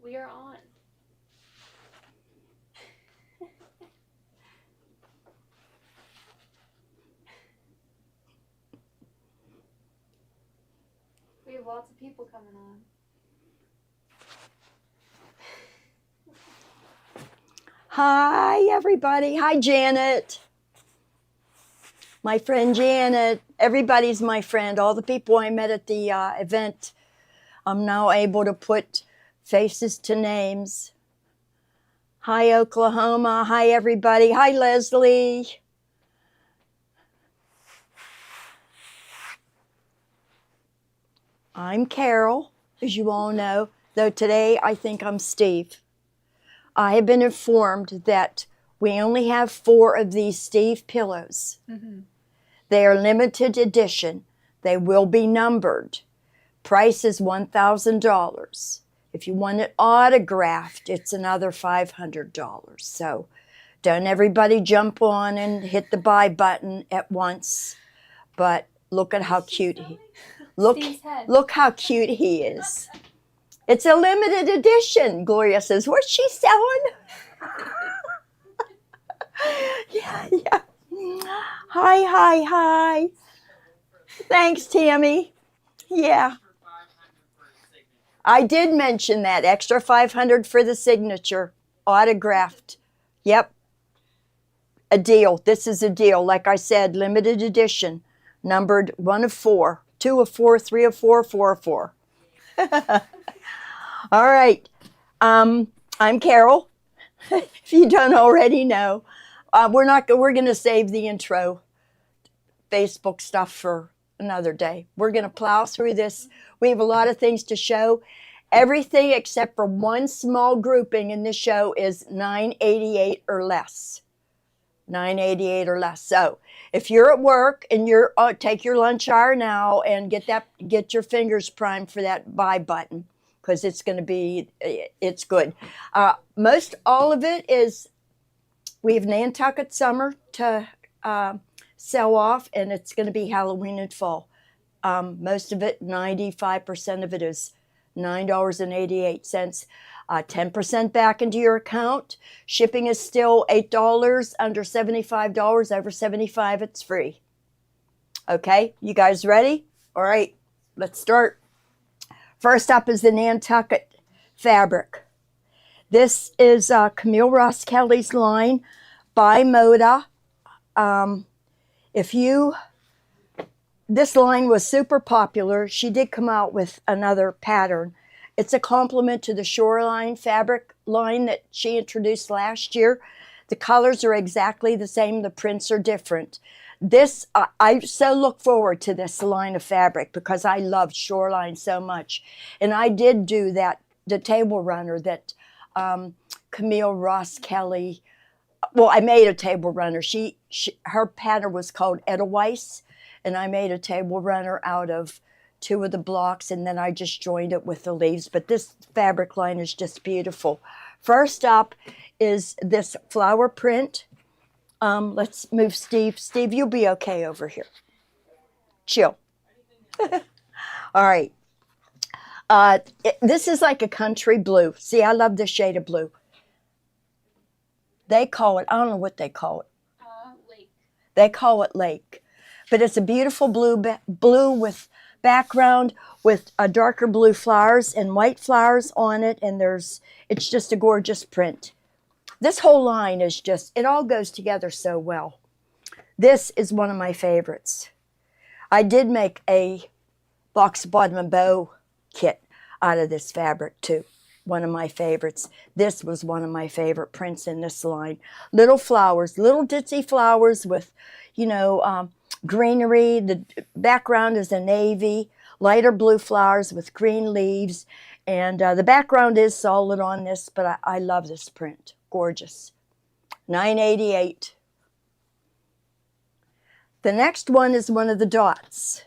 We are on. We have lots of people coming on. Hi, everybody. Hi, Janet. My friend Janet. Everybody's my friend. All the people I met at the event, I'm now able to put faces to names. Hi, Oklahoma. Hi, everybody. Hi, Leslie. I'm Carol, as you all know, though today I think I'm Steve. I have been informed that we only have 4 of these Steve pillows. Mm-hmm. They are limited edition. They will be numbered. Price is $1,000. If you want it autographed, it's another $500. So don't everybody jump on and hit the buy button at once. But look at how cute he look how cute he is. It's a limited edition. Gloria says, what's she selling? Yeah. Hi. Thanks, Tammy. Yeah. I did mention that. Extra $500 for the signature. Autographed. Yep. A deal. This is a deal. Like I said, limited edition. Numbered 1 of 4, 2 of 4, 3 of 4, 4 of 4. All right. I'm Carol. If you don't already know, we're going to save the intro Facebook stuff for another day. We're going to plow through this. We have a lot of things to show. Everything except for one small grouping in this show is $9.88 or less. $9.88 or less. So if you're at work and you're take your lunch hour now and get your fingers primed for that buy button, because it's good. Most all of it is, we have Nantucket summer to sell off, and it's going to be Halloween and fall. Most of it, 95% of it is $9.88. 10% back into your account. Shipping is still $8, under $75, over $75 it's free. Okay, you guys ready? All right, let's start. First up is the Nantucket fabric. This is Camille Ross Kelly's line by Moda. This line was super popular. She did come out with another pattern. It's a complement to the Shoreline fabric line that she introduced last year. The colors are exactly the same. The prints are different. I so look forward to this line of fabric because I love Shoreline so much. And I did do the table runner that Camille Ross Kelly, well, I made a table runner. Her pattern was called Edelweiss, and I made a table runner out of 2 of the blocks, and then I just joined it with the leaves. But this fabric line is just beautiful. First up is this flower print. Let's move Steve. Steve, you'll be okay over here. Chill. All right. This is like a country blue. See, I love this shade of blue. They call it, I don't know what they call it. Lake. They call it lake. But it's a beautiful blue with background with a darker blue flowers and white flowers on it, and it's just a gorgeous print. This whole line is it all goes together so well. This is one of my favorites. I did make a box bottom and bow kit out of this fabric too. One of my favorites. This was one of my favorite prints in this line. Little flowers, little ditzy flowers with, greenery. The background is a navy, lighter blue flowers with green leaves. And the background is solid on this, but I love this print. Gorgeous. $9.88. The next one is one of the dots.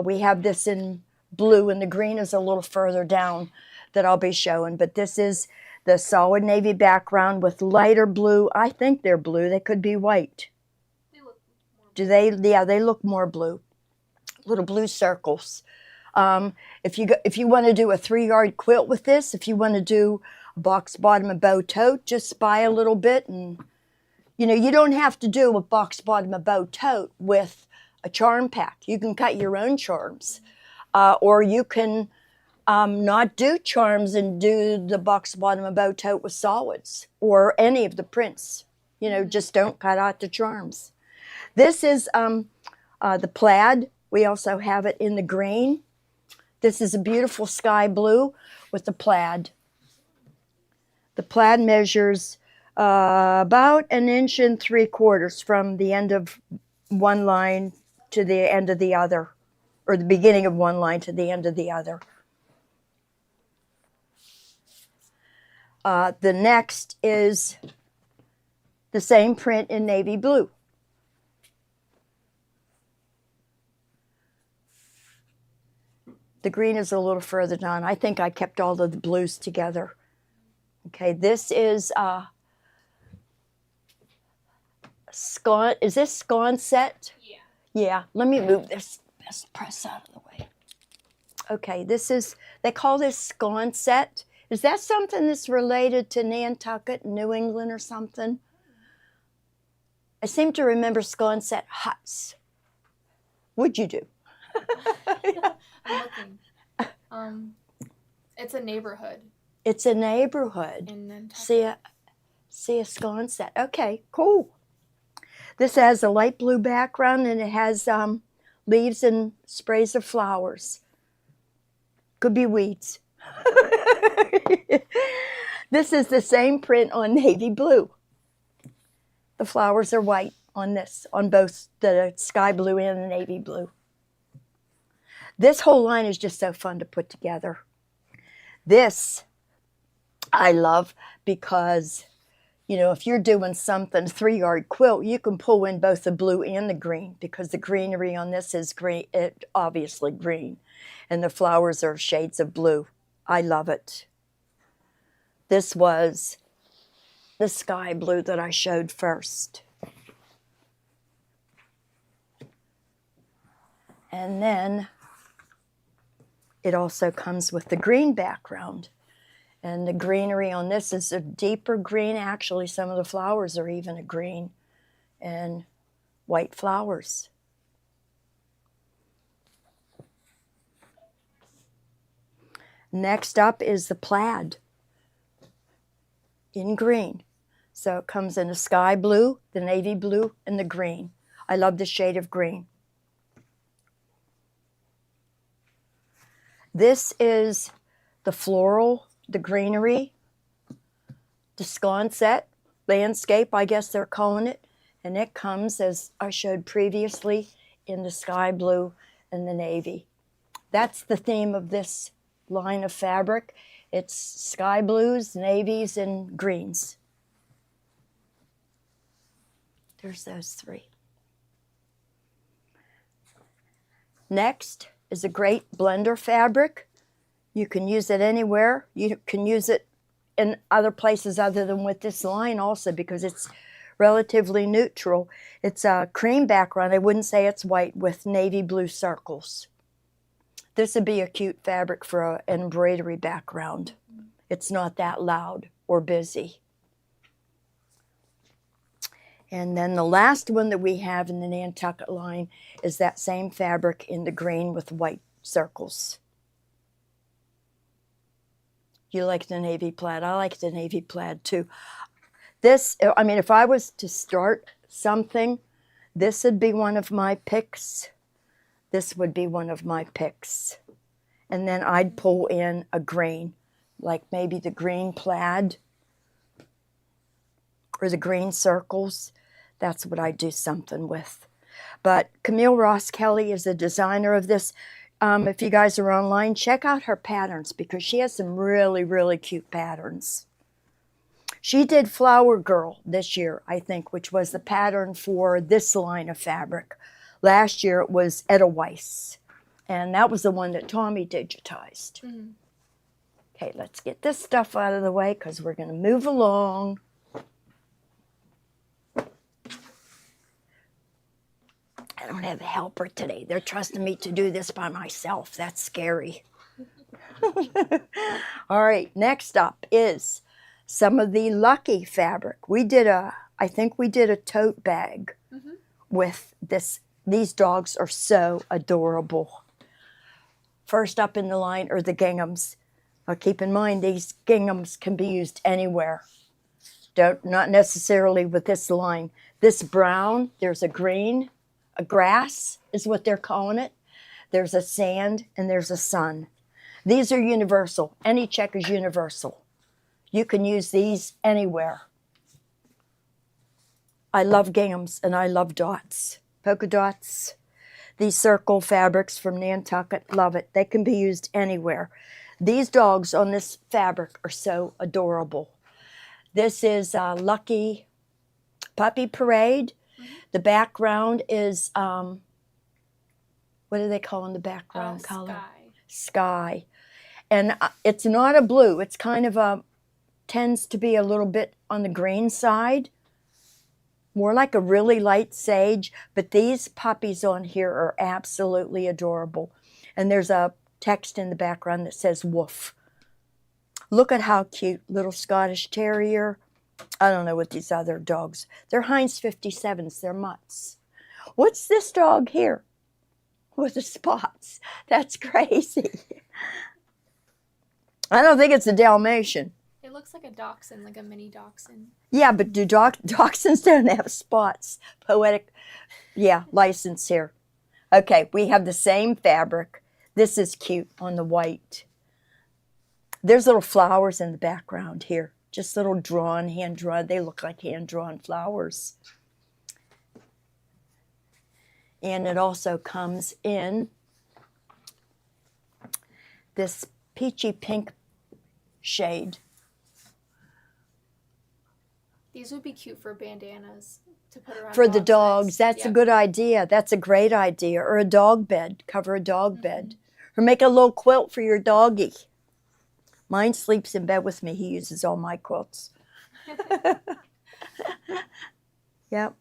We have this in blue, and the green is a little further down that I'll be showing. But this is the solid navy background with lighter blue. I think they're blue. They could be white. They look more blue. Do they? Yeah, they look more blue. Little blue circles. If you want to do a 3-yard quilt with this, if you want to do a box bottom and bow tote, just buy a little bit, and you don't have to do a box bottom and bow tote with a charm pack. You can cut your own charms, or you can not do charms and do the box bottom and bow tote with solids or any of the prints. Just don't cut out the charms. This is the plaid. We also have it in the green. This is a beautiful sky blue with the plaid. The plaid measures about 1.75 inches from the end of one line to the end of the other, or the beginning of one line to the end of the other. The next is the same print in navy blue. The green is a little further down. I think I kept all of the blues together. Okay, this is is this Sconset? Yeah. Yeah, let me move this press out of the way. Okay, they call this Sconset. Is that something that's related to Nantucket, New England or something? I seem to remember Sconset huts. What'd you do? I'm looking. It's a neighborhood. It's a neighborhood. In Nantucket. See a Sconset. Okay, cool. This has a light blue background, and it has leaves and sprays of flowers. Could be weeds. This is the same print on navy blue. The flowers are white on this, on both the sky blue and the navy blue. This whole line is just so fun to put together. This I love because, if you're doing something, 3-yard quilt, you can pull in both the blue and the green because the greenery on this is green, obviously green, and the flowers are shades of blue. I love it. This was the sky blue that I showed first. And then it also comes with the green background. And the greenery on this is a deeper green. Actually, some of the flowers are even a green and white flowers. Next up is the plaid in green. So it comes in the sky blue, the navy blue, and the green. I love the shade of green. This is the floral, the greenery, the Sconset landscape, I guess they're calling it. And it comes, as I showed previously, in the sky blue and the navy. That's the theme of this line of fabric. It's sky blues, navies, and greens. There's those three. Next is a great blender fabric. You can use it anywhere. You can use it in other places other than with this line also because it's relatively neutral. It's a cream background. I wouldn't say it's white with navy blue circles. This would be a cute fabric for an embroidery background. It's not that loud or busy. And then the last one that we have in the Nantucket line is that same fabric in the green with white circles. You like the navy plaid? I like the navy plaid too. This, if I was to start something, this would be one of my picks. This would be one of my picks. And then I'd pull in a green, like maybe the green plaid or the green circles. That's what I do something with. But Camille Ross Kelly is the designer of this. If you guys are online, check out her patterns because she has some really, really cute patterns. She did Flower Girl this year, I think, which was the pattern for this line of fabric. Last year it was Edelweiss, and that was the one that Tommy digitized. Mm-hmm. Okay, let's get this stuff out of the way because we're going to move along. I don't have a helper today. They're trusting me to do this by myself. That's scary. All right, next up is some of the Lucky fabric. I think we did a tote bag with this. These dogs are so adorable. First up in the line are the ginghams. Now keep in mind, these ginghams can be used anywhere. Not necessarily with this line. This brown, there's a green, a grass is what they're calling it. There's a sand and there's a sun. These are universal. Any check is universal. You can use these anywhere. I love ginghams and I love dots, polka dots. These circle fabrics from Nantucket, love it. They can be used anywhere. These dogs on this fabric are so adorable. This is Lucky Puppy Parade. The background is, what do they call in the background color? Sky. And it's not a blue. It's kind of tends to be a little bit on the green side. More like a really light sage. But these puppies on here are absolutely adorable. And there's a text in the background that says woof. Look at how cute. Little Scottish Terrier. I don't know what these other dogs. They're Heinz 57s. They're mutts. What's this dog here with the spots? That's crazy. I don't think it's a Dalmatian. It looks like a dachshund, like a mini dachshund. Yeah, but do dachshunds don't have spots? Poetic, yeah, license here. Okay, we have the same fabric. This is cute on the white. There's little flowers in the background here. Just little drawn, hand-drawn. They look like hand-drawn flowers. And it also comes in this peachy pink shade. These would be cute for bandanas to put around For the dogs, necks. that's a good idea. That's a great idea. Or a dog bed. Cover a dog bed. Or make a little quilt for your doggie. Mine sleeps in bed with me. He uses all my quilts. Yep.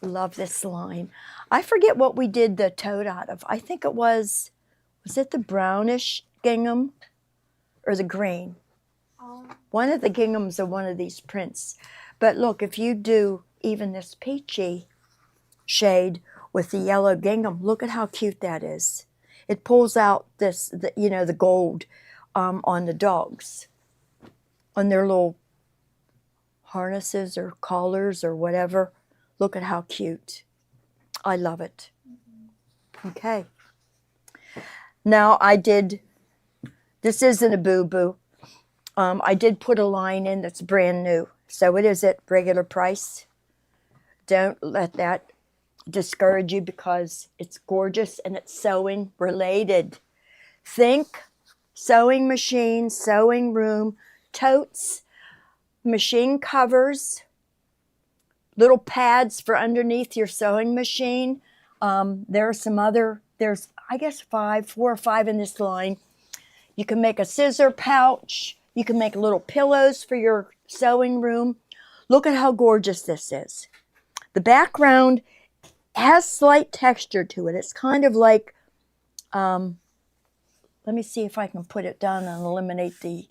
Love this line. I forget what we did the tote out of. I think it was it the brownish gingham or the green? One of the ginghams of one of these prints. But look, if you do even this peachy shade with the yellow gingham, look at how cute that is. It pulls out the gold on the dogs, on their little harnesses or collars or whatever. Look at how cute. I love it. Okay. Now this isn't a boo-boo. I did put a line in that's brand new. So it is at regular price. Don't let that discourage you because it's gorgeous and it's sewing related. Think sewing machine, sewing room, totes, machine covers, little pads for underneath your sewing machine. There are some there's I guess 4 or 5 in this line. You can make a scissor pouch. You can make little pillows for your sewing room. Look at how gorgeous this is. The background has slight texture to it. It's kind of like, let me see if I can put it down and eliminate the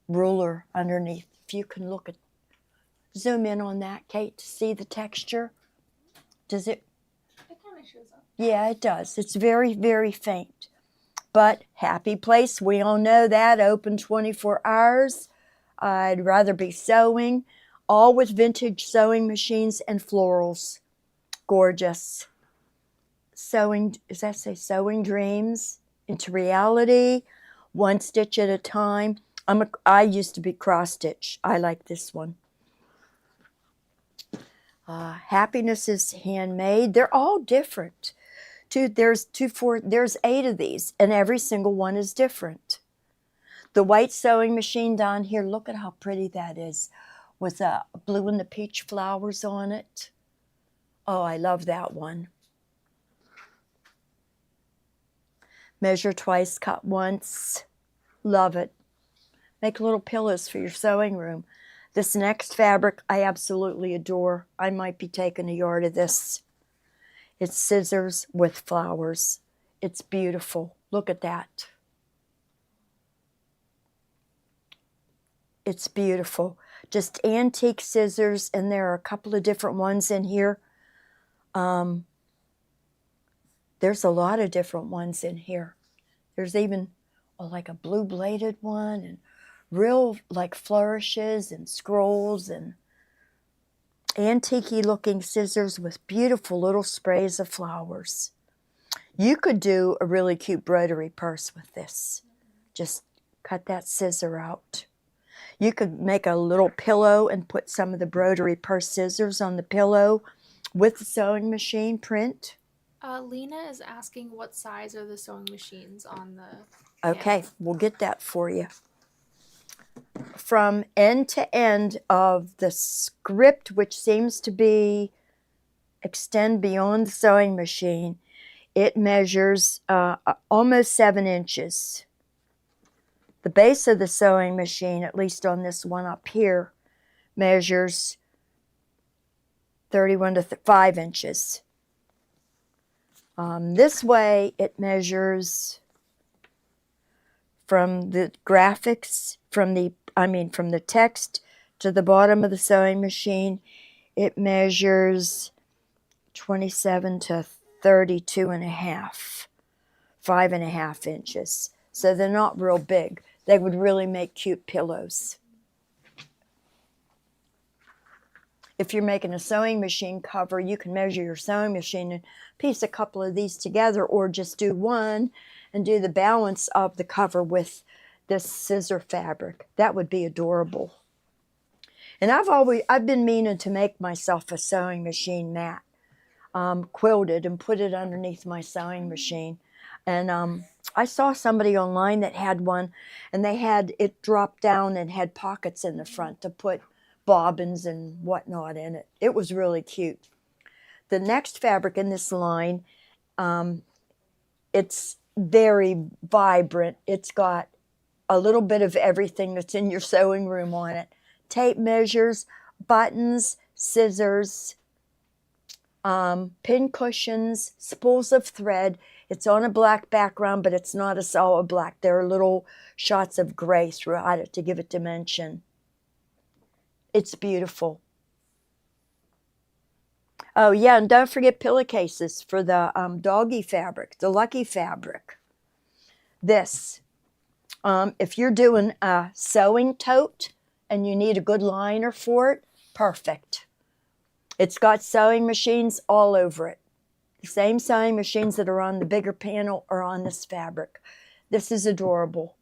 ruler underneath. If you can zoom in on that, Kate, to see the texture. Does it? It kind of shows up. Yeah, it does. It's very, very faint. But happy place, we all know that, open 24 hours. I'd rather be sewing, all with vintage sewing machines and florals. Gorgeous. Sewing, does that say sewing dreams into reality, one stitch at a time? I used to be cross stitch. I like this one. Happiness is handmade. They're all different. There's 8 of these, and every single one is different. The white sewing machine down here, look at how pretty that is, with blue and the peach flowers on it. Oh, I love that one. Measure twice, cut once. Love it. Make little pillows for your sewing room. This next fabric I absolutely adore. I might be taking a yard of this. It's scissors with flowers. It's beautiful. Look at that. It's beautiful. Just antique scissors, and there are a couple of different ones in here. There's a lot of different ones in here. There's even like a blue bladed one, and real like flourishes and scrolls, and antique looking scissors with beautiful little sprays of flowers. You could do a really cute broderie purse with this. Just cut that scissor out. You could make a little pillow and put some of the broderie purse scissors on the pillow with the sewing machine print. Lena is asking what size are the sewing machines on the Okay, we'll get that for you. From end to end of the script, which seems to be extend beyond the sewing machine, it measures almost 7 inches. The base of the sewing machine, at least on this one up here, measures 31 to 5 inches. This way, it measures from the graphics, from the text to the bottom of the sewing machine, it measures 27 to 32 and a half, 5.5 inches. So they're not real big. They would really make cute pillows. If you're making a sewing machine cover, you can measure your sewing machine and piece a couple of these together, or just do one and do the balance of the cover with this scissor fabric. That would be adorable. And I've been meaning to make myself a sewing machine mat, quilted, and put it underneath my sewing machine. And I saw somebody online that had one, and they had it drop down and had pockets in the front to put bobbins and whatnot in it. It was really cute. The next fabric in this line, it's very vibrant. It's got a little bit of everything that's in your sewing room on it. Tape measures, buttons, scissors, pin cushions, spools of thread. It's on a black background, but it's not a solid black. There are little shots of gray throughout it to give it dimension. It's beautiful. Oh yeah, and don't forget pillowcases for the doggy fabric, the lucky fabric. This, if you're doing a sewing tote and you need a good liner for it, perfect. It's got sewing machines all over it. The same sewing machines that are on the bigger panel are on this fabric. This is adorable.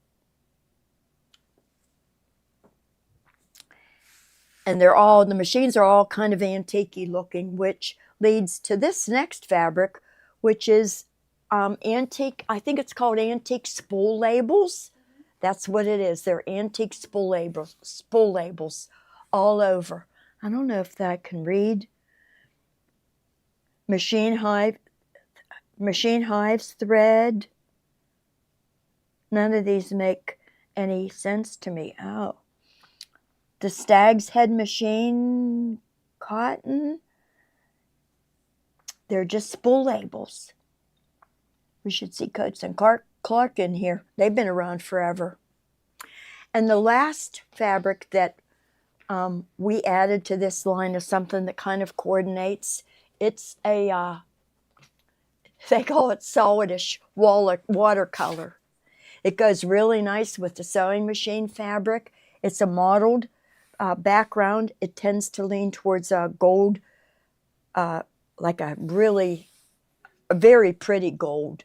And the machines are all kind of antique-y looking, which leads to this next fabric, which is antique. I think it's called antique spool labels. That's what it is. They're antique spool labels all over. I don't know if I can read. Machine hives thread. None of these make any sense to me. Oh. The Stag's Head machine cotton. They're just spool labels. We should see Coates and Clark in here. They've been around forever. And the last fabric that we added to this line is something that kind of coordinates. It's a, they call it solidish watercolor. It goes really nice with the sewing machine fabric. It's a mottled background. It tends to lean towards a gold, like a very pretty gold.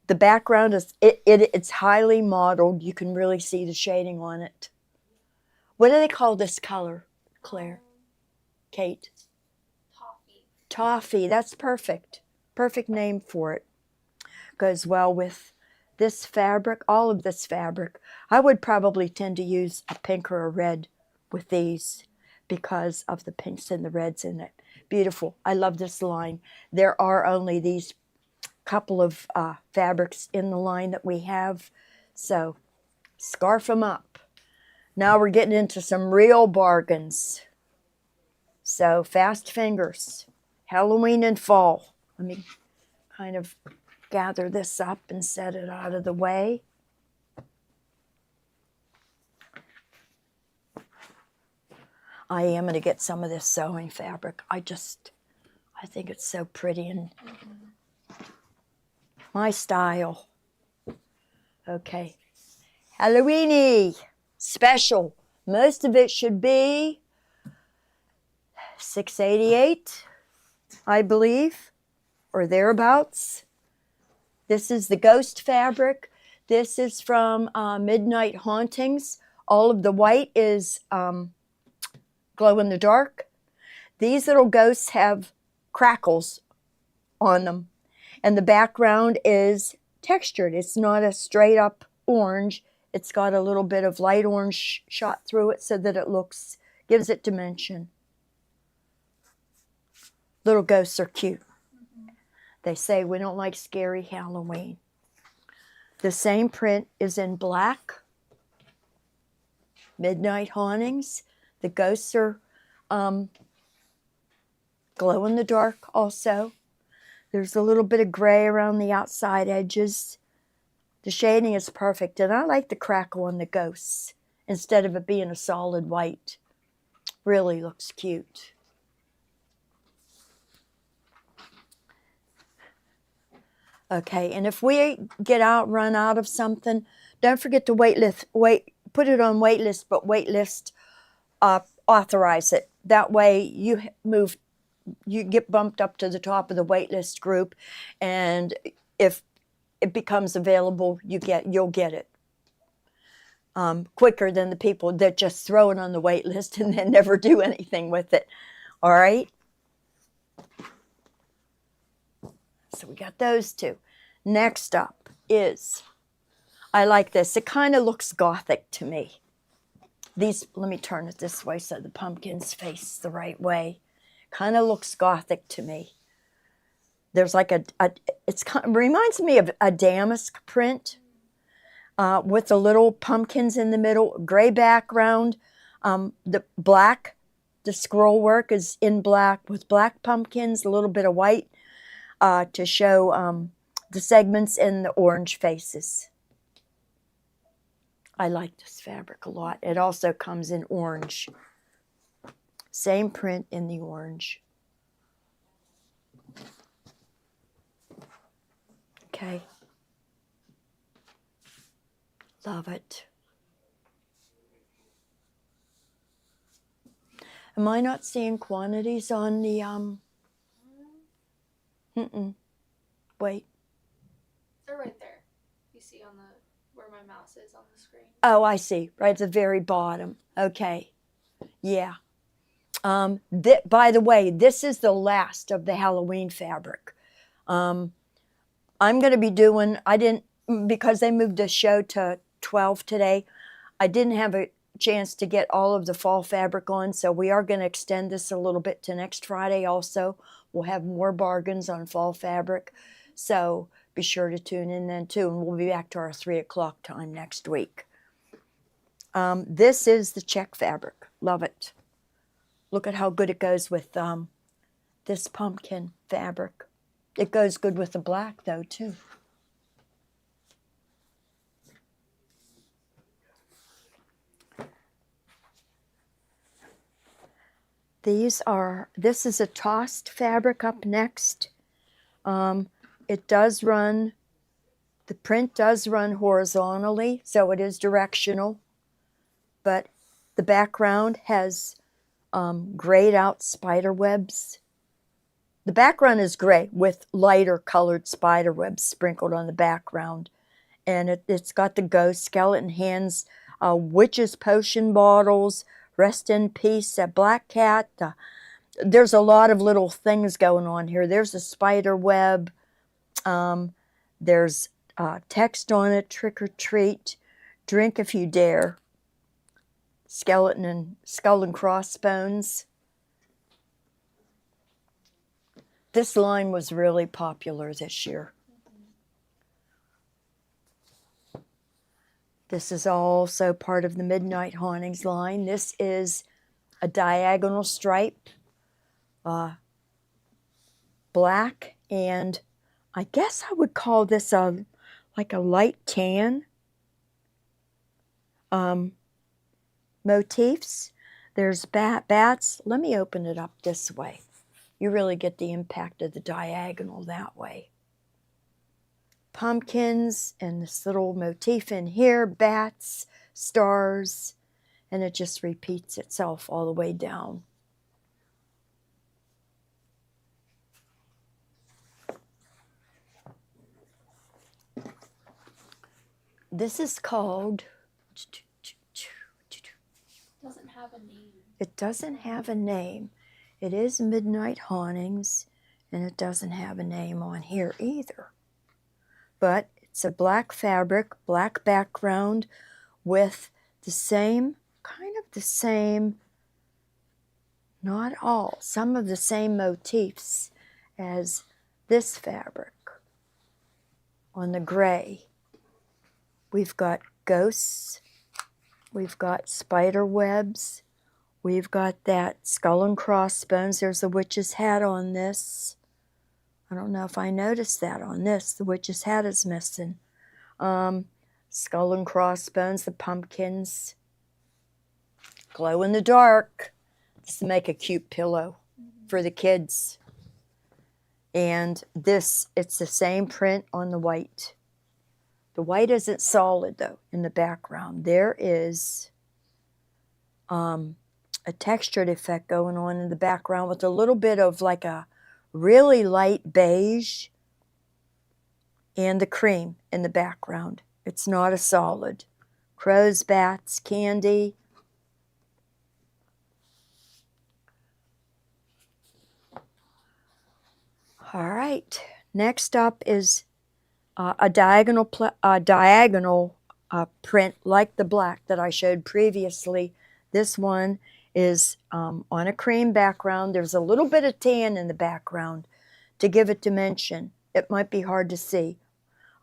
The background is, it's highly mottled. You can really see the shading on it. What do they call this color, Claire? Kate? Toffee. Toffee, that's perfect. Perfect name for it. Goes well with this fabric, all of this fabric. I would probably tend to use a pink or a red with these because of the pinks and the reds in it. Beautiful. I love this line. There are only these couple of fabrics in the line that we have, so scarf them up. Now we're getting into some real bargains. So fast fingers. Halloween and fall. Let me kind of gather this up and set it out of the way. I am going to get some of this sewing fabric. I think it's so pretty and my style. Okay. Halloweeny special. Most of it should be $6.88, I believe, or thereabouts. This is the ghost fabric. This is from Midnight Hauntings. All of the white is glow in the dark. These little ghosts have crackles on them, and the background is textured. It's not a straight up orange. It's got a little bit of light orange shot through it so that it gives it dimension. Little ghosts are cute. They say we don't like scary Halloween. The same print is in black. Midnight Hauntings. The ghosts are glow in the dark also. There's a little bit of gray around the outside edges. The shading is perfect, and I like the crackle on the ghosts instead of it being a solid white. Really looks cute. Okay, and if we run out of something, don't forget to put it on wait list, but wait list, authorize it. That way you get bumped up to the top of the wait list group, and if it becomes available, you'll get it quicker than the people that just throw it on the wait list and then never do anything with it. All right. So we got those two. Next up is, I like this. It kind of looks gothic to me. Let me turn it this way so the pumpkins face the right way. Kind of looks gothic to me. There's like it reminds me of a damask print with the little pumpkins in the middle, gray background. The scroll work is in black with black pumpkins, a little bit of white to show the segments and the orange faces. I like this fabric a lot. It also comes in orange. Same print in the orange. Okay. Love it. Am I not seeing quantities on the Wait. They're right there. You see on where my mouse is on the screen. Oh, I see. Right at the very bottom. Okay. Yeah. By the way, this is the last of the Halloween fabric. I'm going to be doing, because they moved the show to 12 today, I didn't have a chance to get all of the fall fabric on, so we are going to extend this a little bit to next Friday also. We'll have more bargains on fall fabric, so be sure to tune in then too, and we'll be back to our 3 o'clock time next week. This is the check fabric. Love it. Look at how good it goes with this pumpkin fabric. It goes good with the black though too. This is a tossed fabric up next. It does run, the print does run horizontally, so it is directional, but the background has grayed out spider webs. The background is gray with lighter colored spider webs sprinkled on the background. And it's got the ghost, skeleton hands, witches' potion bottles, rest in peace, a black cat. There's a lot of little things going on here. There's a spider web. There's text on it, trick or treat, drink if you dare. Skeleton and skull and crossbones. This line was really popular this year. This is also part of the Midnight Hauntings line. This is a diagonal stripe, black, and I guess I would call this like a light tan motifs. There's bats. Let me open it up this way. You really get the impact of the diagonal that way. Pumpkins and this little motif in here, bats, stars, and it just repeats itself all the way down. This is called... Doesn't have a name. It doesn't have a name. It is Midnight Hauntings, and it doesn't have a name on here either. But it's a black fabric, black background with the same, kind of the same, not all, some of the same motifs as this fabric on the gray. We've got ghosts, we've got spider webs, we've got that skull and crossbones. There's a witch's hat on this. I don't know if I noticed that on this. The witch's hat is missing. Skull and crossbones, the pumpkins. Glow in the dark. This will make a cute pillow for the kids. And this, it's the same print on the white. The white isn't solid though in the background. There is a textured effect going on in the background with a little bit of like a really light beige and the cream in the background. It's not a solid. Crows, bats, candy. All right, next up is a diagonal print like the black that I showed previously. This one is on a cream background. There's a little bit of tan in the background to give it dimension. It might be hard to see,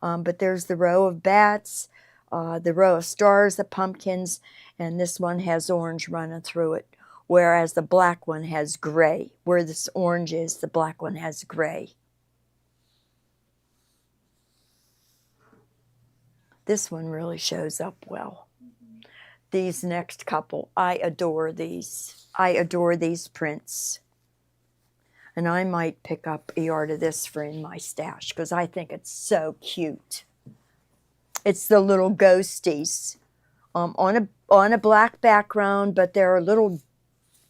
but there's the row of bats, the row of stars, the pumpkins, and this one has orange running through it, whereas the black one has gray. Where this orange is, the black one has gray. This one really shows up well. These next couple, I adore these. I adore these prints. And I might pick up a yard of this for in my stash because I think it's so cute. It's the little ghosties on a black background, but there are little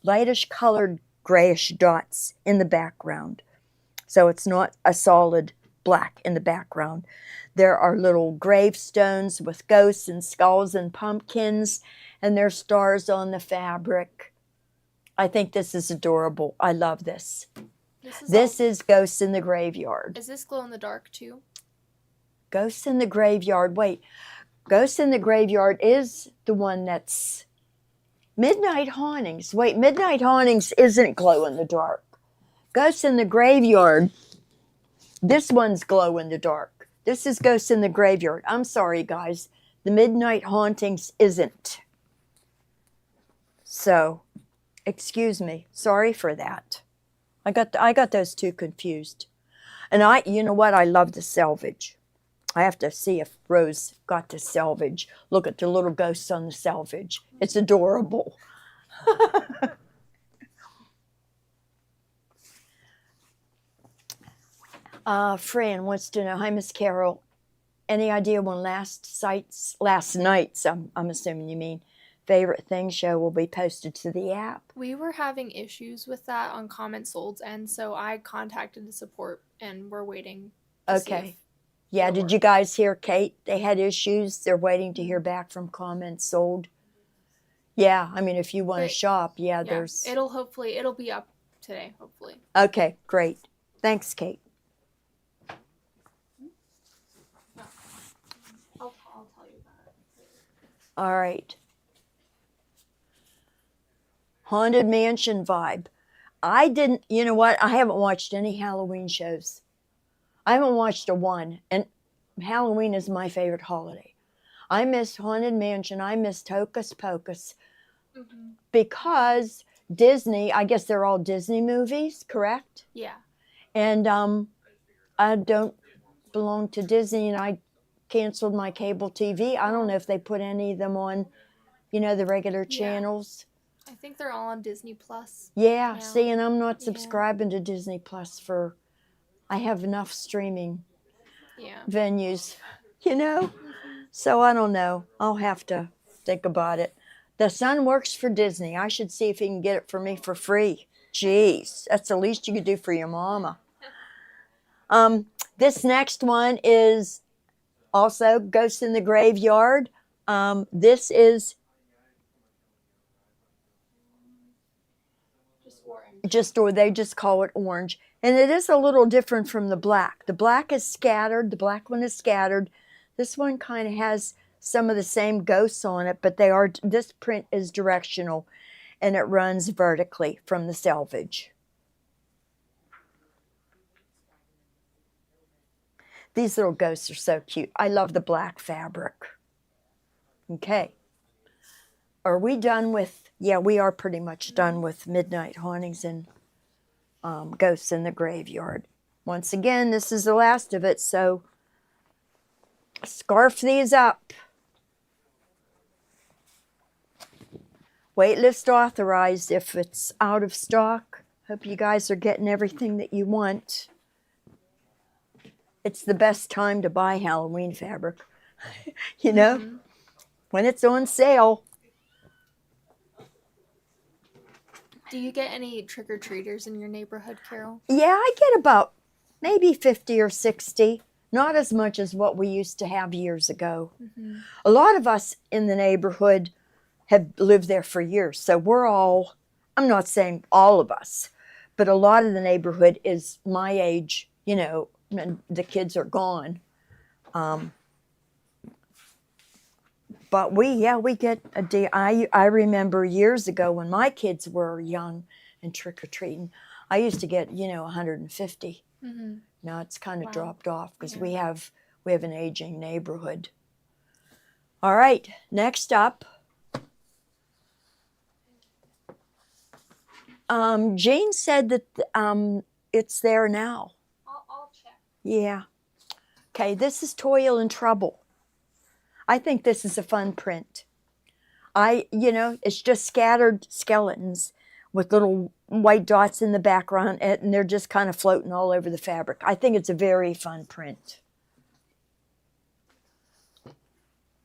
lightish colored grayish dots in the background. So it's not a solid black in the background. There are little gravestones with ghosts and skulls and pumpkins, and there's stars on the fabric. I think this is adorable. I love this. This is Ghosts in the Graveyard. Is this glow in the dark too? Ghosts in the Graveyard. Wait, Ghosts in the Graveyard is the one that's Midnight Hauntings. Wait, Midnight Hauntings isn't glow in the dark. Ghosts in the Graveyard, this one's glow in the dark. This is Ghosts in the Graveyard. I'm sorry, guys. The Midnight Hauntings isn't. So, excuse me. Sorry for that. I got those two confused. And you know what? I love the selvage. I have to see if Rose got the selvage. Look at the little ghosts on the selvage. It's adorable. Fran wants to know, hi, Miss Carol. Any idea when last night's, I'm assuming you mean, favorite thing show will be posted to the app? We were having issues with that on Comment Sold's end, so I contacted the support and we're waiting to see if Yeah, did you guys hear Kate? They had issues. They're waiting to hear back from Comment Sold. Yeah, I mean, if you want to shop, there's... It'll be up today, hopefully. Okay, great. Thanks, Kate. I'll tell you about it. All right. Haunted Mansion vibe. You know what? I haven't watched any Halloween shows. I haven't watched a one, and Halloween is my favorite holiday. I missed Haunted Mansion. I missed Hocus Pocus Mm-hmm. because Disney, I guess they're all Disney movies, correct? Yeah. And I don't belong to Disney, and I canceled my cable TV. I don't know if they put any of them on, the regular channels. I think they're all on Disney Plus. Yeah, now. see, and I'm not Yeah. subscribing to Disney Plus I have enough streaming venues, Mm-hmm. So I don't know. I'll have to think about it. The son works for Disney. I should see if he can get it for me for free. Jeez, that's the least you could do for your mama. This next one is also Ghost in the Graveyard. This is or they just call it orange. And it is a little different from the black. The black is scattered. The black one is scattered. This one kind of has some of the same ghosts on it, but this print is directional, and it runs vertically from the selvage. These little ghosts are so cute. I love the black fabric. Okay. Are we done with, yeah, we are pretty much done with Midnight Hauntings and Ghosts in the Graveyard. Once again, this is the last of it, so scarf these up. Waitlist authorized if it's out of stock. Hope you guys are getting everything that you want. It's the best time to buy Halloween fabric, Mm-hmm. when it's on sale. Do you get any trick-or-treaters in your neighborhood, Carol? Yeah, I get about maybe 50 or 60. Not as much as what we used to have years ago. Mm-hmm. A lot of us in the neighborhood have lived there for years. So we're all, I'm not saying all of us, but a lot of the neighborhood is my age, and the kids are gone. But we get a day. I remember years ago when my kids were young and trick-or-treating, I used to get, 150. Mm-hmm. Now it's kind of Wow. dropped off because Yeah. we have an aging neighborhood. All right, next up. Jane said that it's there now. I'll check. Yeah. Okay, this is Toil and Trouble. I think this is a fun print. It's just scattered skeletons with little white dots in the background, and they're just kind of floating all over the fabric. I think it's a very fun print.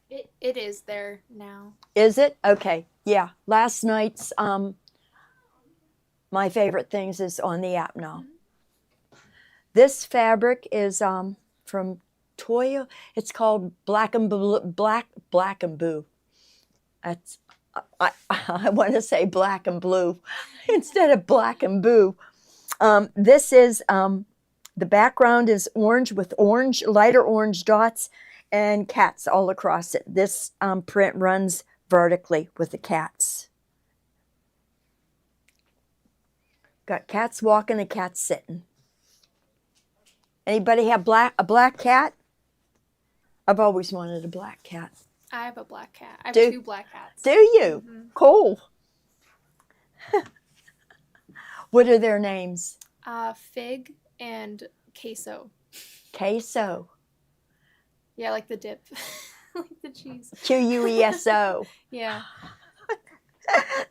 It is there now. Is it? Okay. Yeah. Last night's My Favorite Things is on the app now. This fabric is from Toil. It's called Black and Boo. That's I want to say Black and Blue instead of Black and Boo. This is the background is orange with lighter orange dots and cats all across it. This print runs vertically with the cats. Got cats walking and cats sitting. Anybody have a black cat? I've always wanted a black cat. I have a black cat. I have Do- 2 black cats. Do you? Mhm. Cool. What are their names? Fig and queso. Queso. Yeah, like the dip. Like the cheese. Queso. Yeah.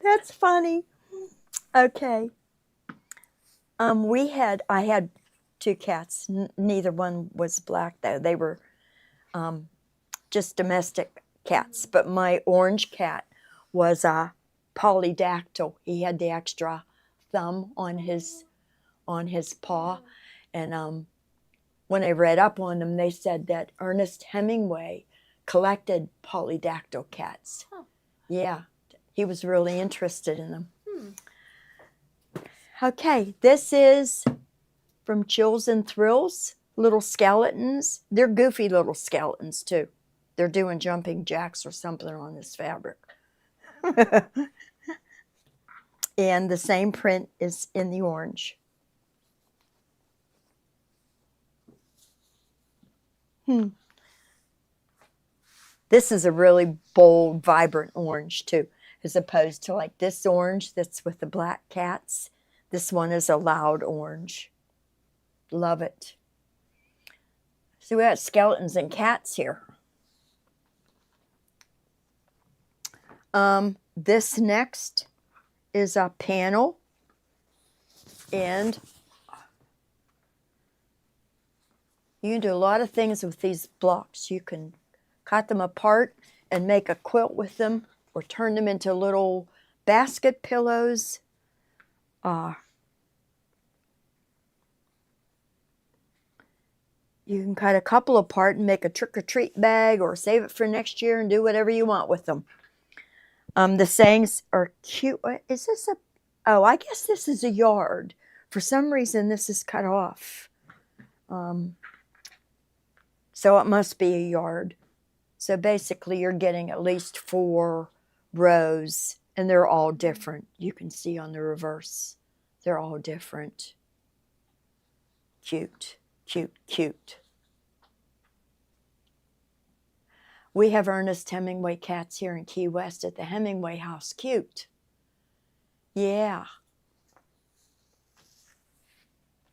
That's funny. Okay. I had 2 cats. Neither one was black though. They were just domestic cats. But my orange cat was a polydactyl. He had the extra thumb on his paw, and when I read up on them, they said that Ernest Hemingway collected polydactyl cats. Huh. Yeah, he was really interested in them. Hmm. Okay, this is from Chills and Thrills, little skeletons. They're goofy little skeletons too. They're doing jumping jacks or something on this fabric. And the same print is in the orange. This is a really bold, vibrant orange too, as opposed to like this orange that's with the black cats. This one is a loud orange. Love it. So we got skeletons and cats here. This next is a panel, and you can do a lot of things with these blocks. You can cut them apart and make a quilt with them, or turn them into little basket pillows. You can cut a couple apart and make a trick-or-treat bag, or save it for next year and do whatever you want with them. The sayings are cute. Is this a... Oh, I guess this is a yard. For some reason, this is cut off. So it must be a yard. So basically, you're getting at least 4 rows, and they're all different. You can see on the reverse. They're all different. Cute, cute, cute. We have Ernest Hemingway cats here in Key West at the Hemingway House. Cute. Yeah.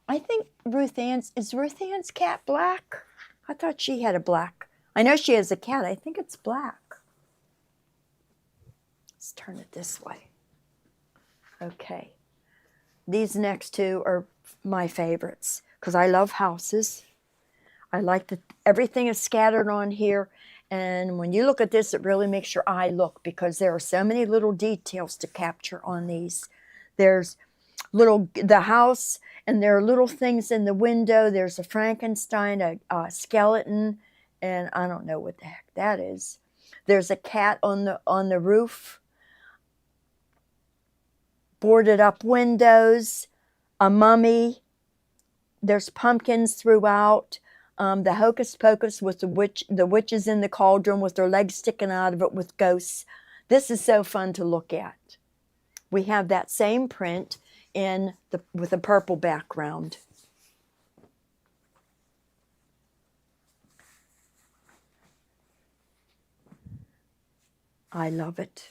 I think is Ruth Ann's cat black? I thought she had a black. I know she has a cat. I think it's black. Let's turn it this way. Okay. These next 2 are my favorites because I love houses. I like that everything is scattered on here. And when you look at this, it really makes your eye look, because there are so many little details to capture on these. There's the house, and there are little things in the window. There's a Frankenstein, a skeleton, and I don't know what the heck that is. There's a cat on the roof, boarded up windows, a mummy. There's pumpkins throughout. The Hocus Pocus with the witches in the cauldron with their legs sticking out of it with ghosts. This is so fun to look at. We have that same print with a purple background. I love it.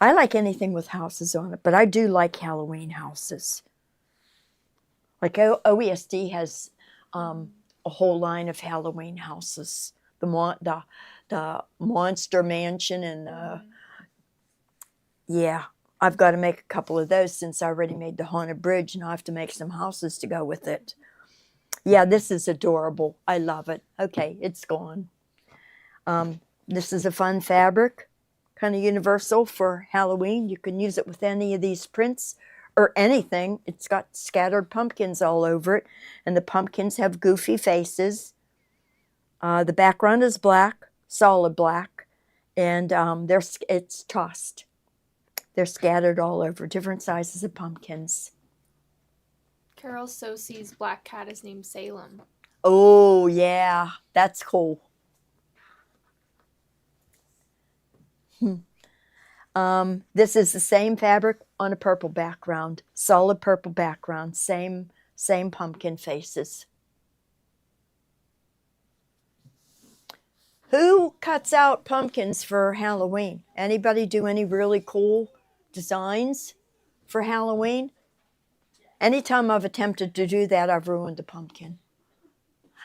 I like anything with houses on it, but I do like Halloween houses. Like OESD has a whole line of Halloween houses. The Monster Mansion and yeah, I've got to make a couple of those since I already made the Haunted Bridge, and I have to make some houses to go with it. Yeah, this is adorable. I love it. Okay, it's gone. This is a fun fabric, kind of universal for Halloween. You can use it with any of these prints or anything. It's got scattered pumpkins all over it, and the pumpkins have goofy faces. The background is black, solid black, and it's tossed. They're scattered all over, different sizes of pumpkins. Carol Sosie's black cat is named Salem. Oh, yeah, that's cool. This is the same fabric on a purple background, solid purple background, same pumpkin faces. Who cuts out pumpkins for Halloween? Anybody do any really cool designs for Halloween? Anytime I've attempted to do that, I've ruined the pumpkin.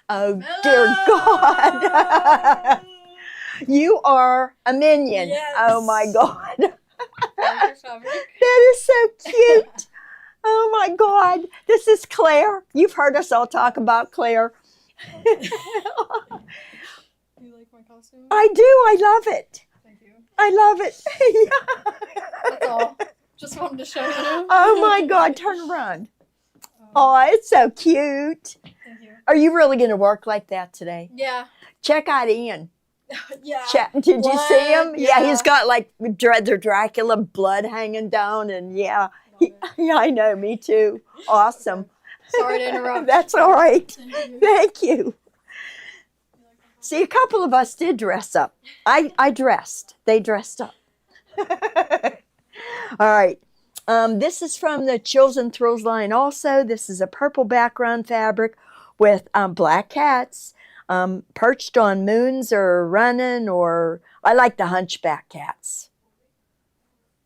Oh, dear God. You are a minion. Yes. Oh, my God. That is so cute. Oh, my God. This is Claire. You've heard us all talk about Claire. Do you like my costume? I do. I love it. Thank you. I love it. That's all. Just wanted to show you. Oh, my God. Turn around. Oh, it's so cute. Thank you. Are you really going to work like that today? Yeah. Check out Ian. Yeah. Did you see him? What? Yeah, he's got like the Dracula blood hanging down, and yeah, I know, me too. Awesome. Sorry to interrupt. That's all right. Thank you. Thank you. See, a couple of us did dress up. I dressed. They dressed up. All right. This is from the Chills and Thrills line also. This is a purple background fabric with black cats. Perched on moons or running, or I like the hunchback cats.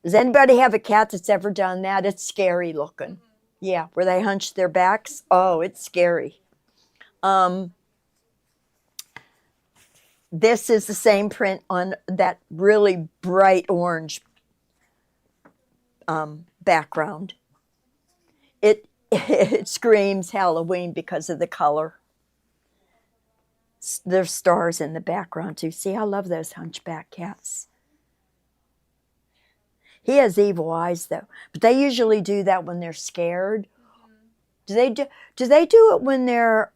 Does anybody have a cat that's ever done that? It's scary looking. Yeah, where they hunch their backs. Oh, it's scary. This is the same print on that really bright orange background. It screams Halloween because of the color. There's stars in the background too. See, I love those hunchback cats. He has evil eyes though, but they usually do that when they're scared. Do they do it when they're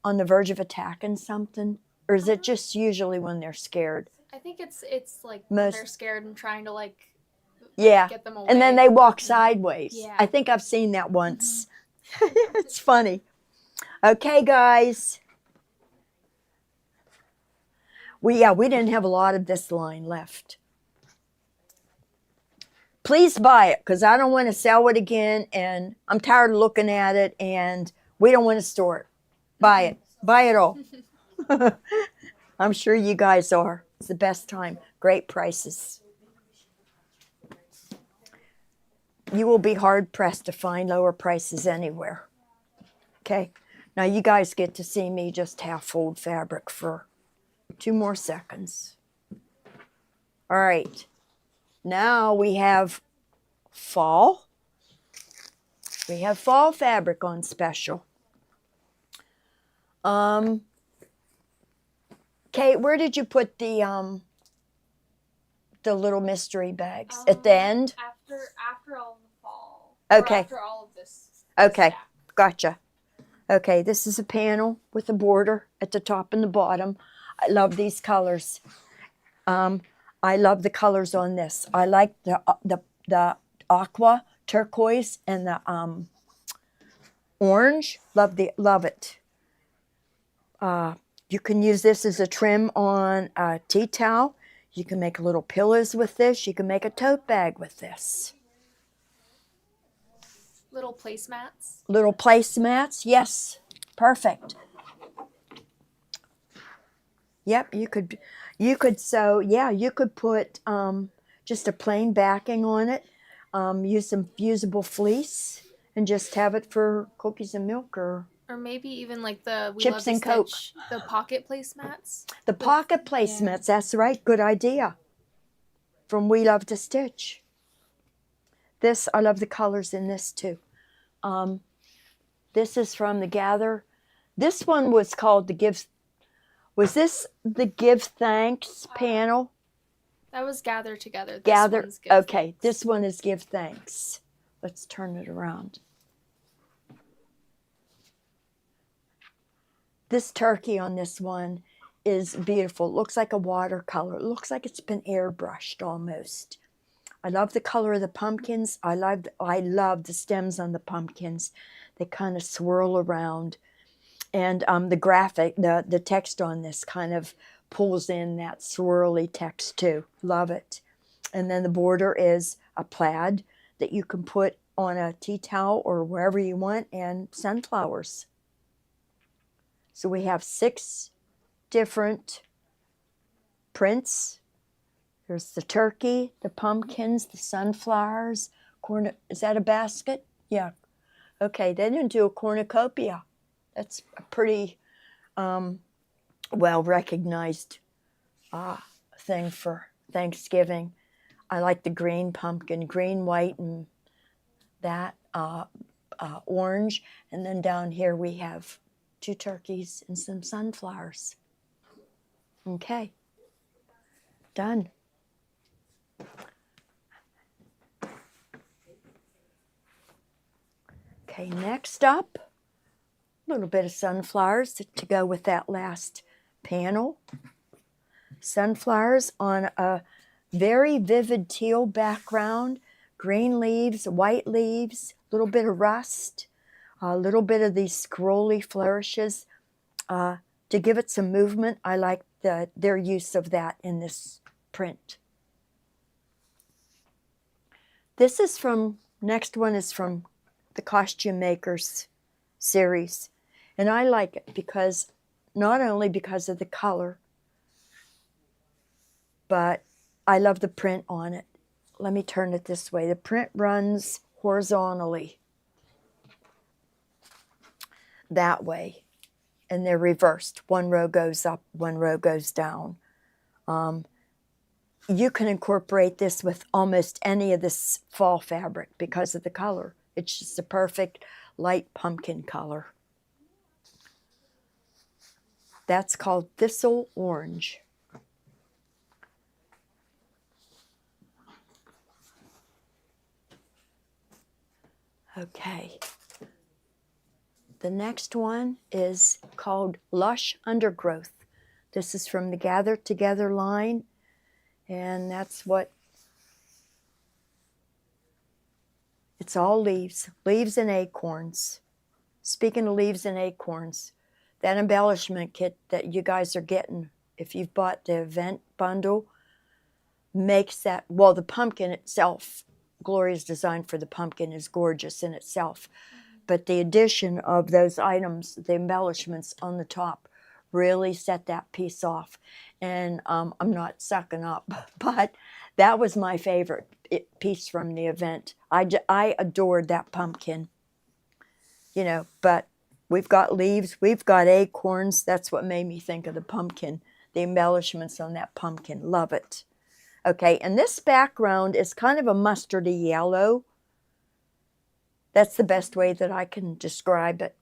on the verge of attacking something, or is it just usually when they're scared? I think it's like when they're scared and trying to like get them away. And then they walk sideways. Yeah. I think I've seen that once. It's funny. Okay, guys. We didn't have a lot of this line left. Please buy it, because I don't want to sell it again, and I'm tired of looking at it, and we don't want to store it. Buy it. Buy it all. I'm sure you guys are. It's the best time. Great prices. You will be hard-pressed to find lower prices anywhere. Okay? Now you guys get to see me just half fold fabric for 2 more seconds. All right. Now we have fall. We have fall fabric on special. Kate, where did you put the little mystery bags? At the end? After all the fall. Okay. After all of this. Okay. Gotcha. Okay, this is a panel with a border at the top and the bottom. I love these colors. I love the colors on this. I like the aqua, turquoise, and the orange. Love it. You can use this as a trim on a tea towel. You can make little pillows with this. You can make a tote bag with this. Little placemats. Little placemats, yes, perfect. Yep, you could put just a plain backing on it. Use some fusible fleece and just have it for cookies and milk, or maybe even like the Chips and Coke. The pocket placemats. The pocket placemats. That's right. Good idea. From We Love to Stitch. This, I love the colors in this too. This is from the Gather. This one was called the Give. Was this the Give Thanks panel? That was Gather Together. Gather. Okay, this one is Give Thanks. Let's turn it around. This turkey on this one is beautiful. It looks like a watercolor. It looks like it's been airbrushed almost. I love the color of the pumpkins. I love the stems on the pumpkins. They kind of swirl around. And the graphic, the text on this kind of pulls in that swirly text too. Love it. And then the border is a plaid that you can put on a tea towel or wherever you want, and sunflowers. So we have 6 different prints. There's the turkey, the pumpkins, the sunflowers, corn. Is that a basket? Yeah. Okay, they didn't do a cornucopia. That's a pretty well-recognized thing for Thanksgiving. I like the green pumpkin, green, white, and that orange. And then down here we have 2 turkeys and some sunflowers. Okay. Done. Okay, next up, a little bit of sunflowers to go with that last panel. Sunflowers on a very vivid teal background, green leaves, white leaves, a little bit of rust, a little bit of these scrolly flourishes. To give it some movement, I like their use of that in this print. Next one is from the Costume Makers series. And I like it because not only because of the color, but I love the print on it. Let me turn it this way. The print runs horizontally that way, and they're reversed. One row goes up, one row goes down. You can incorporate this with almost any of this fall fabric because of the color. It's just a perfect light pumpkin color. That's called Thistle Orange. Okay. The next one is called Lush Undergrowth. This is from the Gather Together line, and that's what it's all leaves and acorns. Speaking of leaves and acorns, that embellishment kit that you guys are getting, if you've bought the event bundle, makes that, well, the pumpkin itself, Gloria's design for the pumpkin is gorgeous in itself, but the addition of those items, the embellishments on the top, really set that piece off. And I'm not sucking up, but that was my favorite piece from the event. I adored that pumpkin, you know, but we've got leaves, we've got acorns. That's what made me think of the pumpkin, the embellishments on that pumpkin. Love it. Okay, and this background is kind of a mustardy yellow. That's the best way that I can describe it.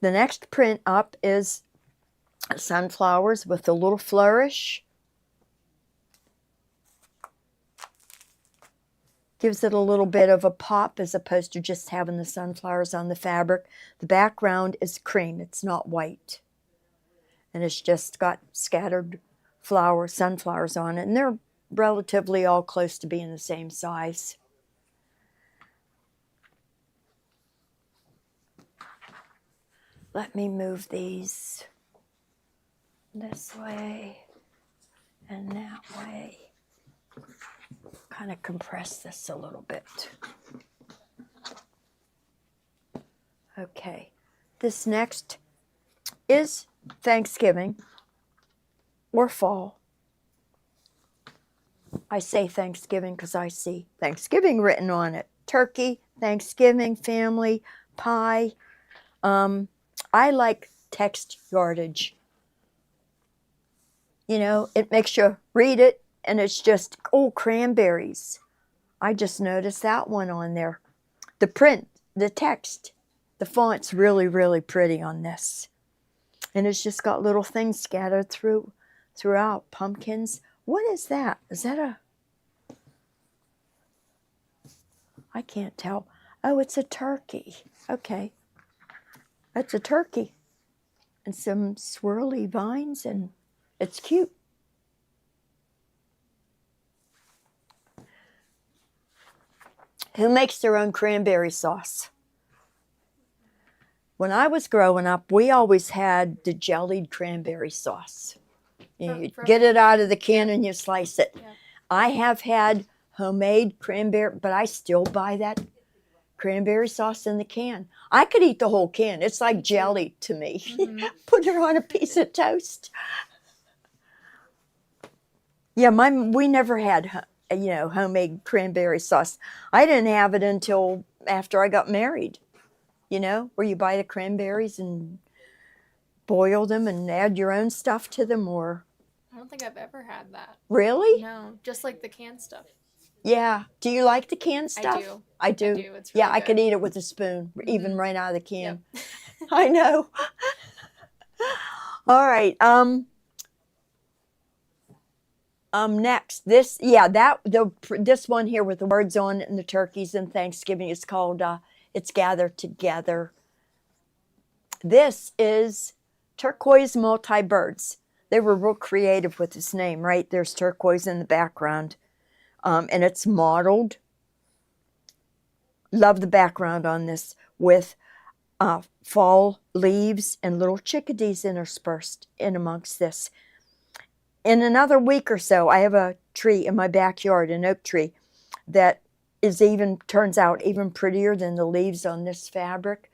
The next print up is sunflowers with a little flourish. Gives it a little bit of a pop as opposed to just having the sunflowers on the fabric. The background is cream, it's not white. And it's just got scattered sunflowers on it, and they're relatively all close to being the same size. Let me move these this way and that way. Kind of compress this a little bit. Okay, this next is Thanksgiving or fall. I say Thanksgiving because I see Thanksgiving written on it. Turkey, Thanksgiving, family, pie. I like text yardage. You know, it makes you read it, and it's just, oh, cranberries. I just noticed that one on there. The print, the text, the font's really, really pretty on this. And it's just got little things scattered throughout. Pumpkins. What is that? Is that a... I can't tell. Oh, it's a turkey. Okay. That's a turkey. And some swirly vines, and it's cute. Who makes their own cranberry sauce? When I was growing up, we always had the jellied cranberry sauce. You get it out of the can and you slice it. Yeah. I have had homemade cranberry, but I still buy that cranberry sauce in the can. I could eat the whole can. It's like jelly to me. Mm-hmm. Put it on a piece of toast. Yeah, we never had, homemade cranberry sauce. I didn't have it until after I got married. You know, where you buy the cranberries and boil them and add your own stuff to them, or... I don't think I've ever had that. Really? No, just like the canned stuff. Yeah. Do you like the canned stuff? I do. I do. It's really I good. could eat it with a spoon, even right out of the can. Yep. I know. All right. Next, this one here with the words on it and the turkeys and Thanksgiving is called It's Gather Together. This is Turquoise Multi-Birds. They were real creative with this name, right? There's turquoise in the background. And it's mottled. Love the background on this with fall leaves and little chickadees interspersed in amongst this. In another week or so, I have a tree in my backyard, an oak tree, that turns out even prettier than the leaves on this fabric.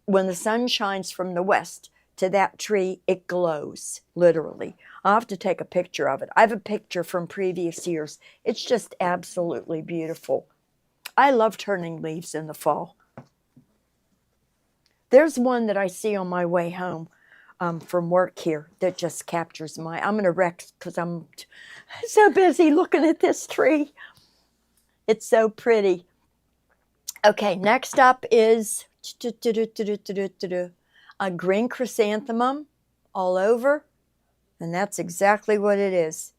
When the sun shines from the west to that tree, it glows, literally. I'll have to take a picture of it. I have a picture from previous years. It's just absolutely beautiful. I love turning leaves in the fall. There's one that I see on my way home from work here that just captures I'm going to wreck because I'm so busy looking at this tree. It's so pretty. Okay, next up is a green chrysanthemum all over, and that's exactly what it is.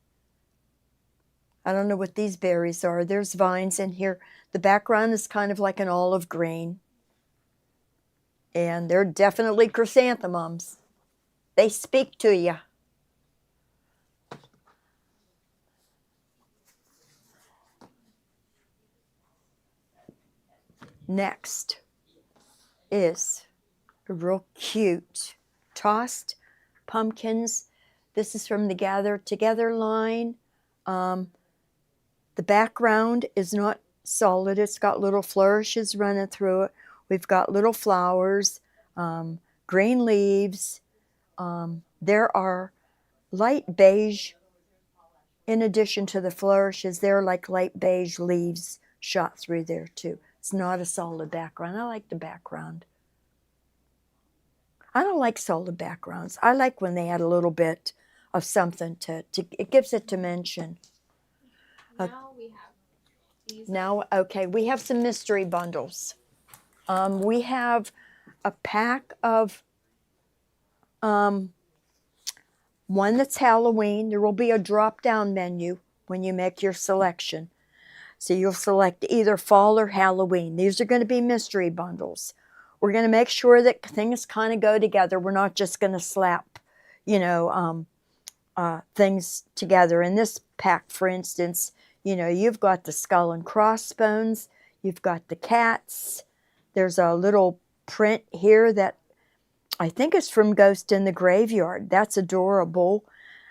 I don't know what these berries are. There's vines in here. The background is kind of like an olive green, and they're definitely chrysanthemums. They speak to you. Next is a real cute tossed pumpkins. This is from the Gather Together line. The background is not solid. It's got little flourishes running through it. We've got little flowers, green leaves. There are light beige, in addition to the flourishes, there are like light beige leaves shot through there too. It's not a solid background. I like the background. I don't like solid backgrounds. I like when they add a little bit of something to it gives it dimension. Now we have these. Now, okay, we have some mystery bundles. We have a pack of one that's Halloween. There will be a drop-down menu when you make your selection. So you'll select either fall or Halloween. These are going to be mystery bundles. We're going to make sure that things kind of go together. We're not just going to slap, things together. In this pack, for instance, you've got the skull and crossbones. You've got the cats. There's a little print here that I think is from Ghost in the Graveyard. That's adorable.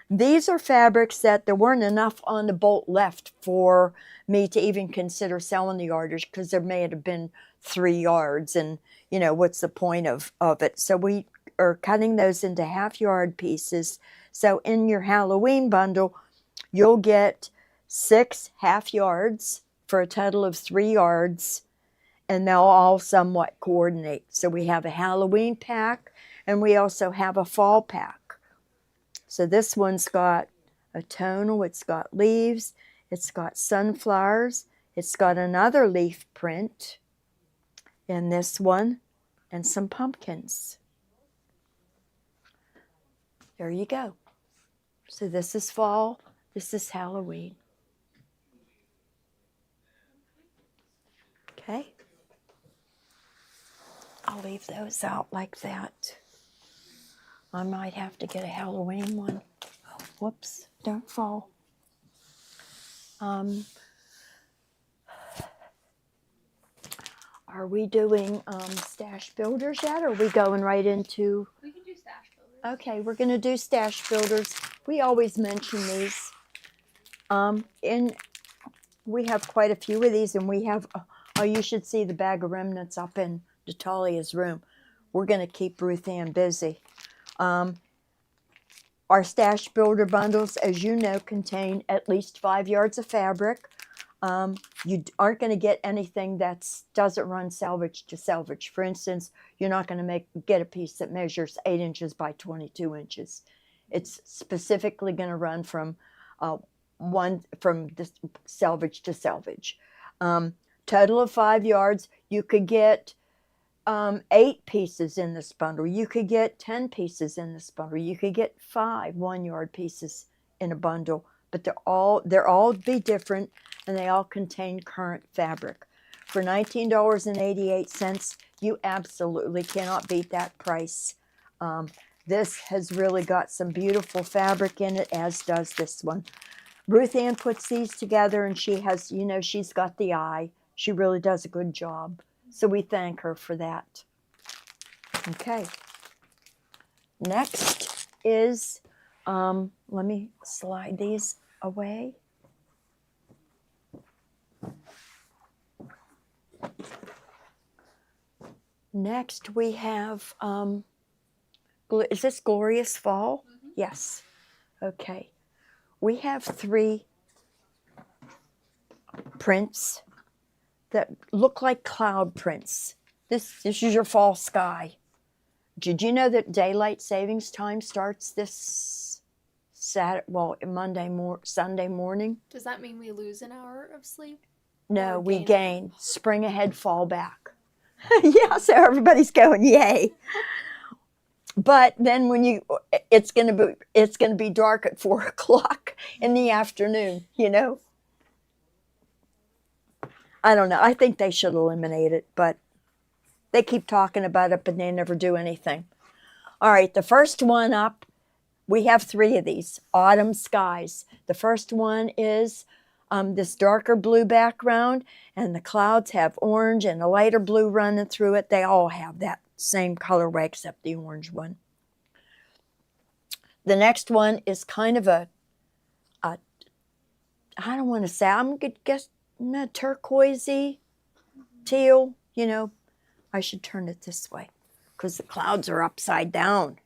These are fabrics that there weren't enough on the bolt left for me to even consider selling the yardage, because there may have been 3 yards, and what's the point of it? So we are cutting those into half-yard pieces. So in your Halloween bundle, you'll get 6 half yards for a total of 3 yards, and they'll all somewhat coordinate. So we have a Halloween pack, and we also have a fall pack. So this one's got a tonal, it's got leaves, it's got sunflowers, it's got another leaf print in this one, and some pumpkins. There you go. So this is fall, this is Halloween. Okay. I'll leave those out like that. I might have to get a Halloween one. Oh, whoops, don't fall. Are we doing stash builders yet, or are we going right into? We can do stash builders. Okay, we're going to do stash builders. We always mention these. We have quite a few of these, and we have, you should see the bag of remnants up in Natalia's room. We're going to keep Ruth Ann busy. Our stash builder bundles, as you know, contain at least 5 yards of fabric. You aren't going to get anything that doesn't run salvage to salvage. For instance, you're not going to get a piece that measures 8 inches by 22 inches. It's specifically going to run from the salvage to salvage. Total of 5 yards. You could get 8 pieces in this bundle. You could get 10 pieces in this bundle. You could get 5 1-yard pieces in a bundle. But they're all be different, and they all contain current fabric. For $19.88, you absolutely cannot beat that price. This has really got some beautiful fabric in it, as does this one. Ruth Ann puts these together, and she has, she's got the eye. She really does a good job. So we thank her for that. Okay. Next is, let me slide these away. Next we have Is this Glorious Fall? Yes. Okay. We have 3 prints that look like cloud prints. This is your fall sky. Did you know that daylight savings time starts this Sunday morning? Does that mean we lose an hour of sleep? No, Or we gain? gain. Spring ahead, fall back. Yeah, so everybody's going, yay. But then it's gonna be dark at 4 o'clock in the afternoon, you know? I don't know. I think they should eliminate it, but they keep talking about it, but they never do anything. All right, the first one up, we have 3 of these, autumn skies. The first one is this darker blue background, and the clouds have orange and a lighter blue running through it. They all have that same colorway except the orange one. The next one is kind of I don't want to say, I'm going to guess turquoisey, teal, you know. I should turn it this way because the clouds are upside down.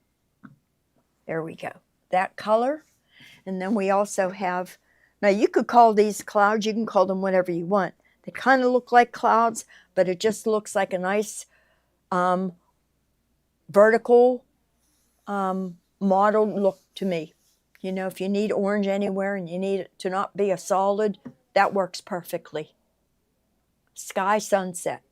There we go. That color. And then we also have, now you could call these clouds, you can call them whatever you want. They kind of look like clouds, but it just looks like a nice vertical modeled look to me. You know, if you need orange anywhere and you need it to not be a solid, that works perfectly. Sky sunset.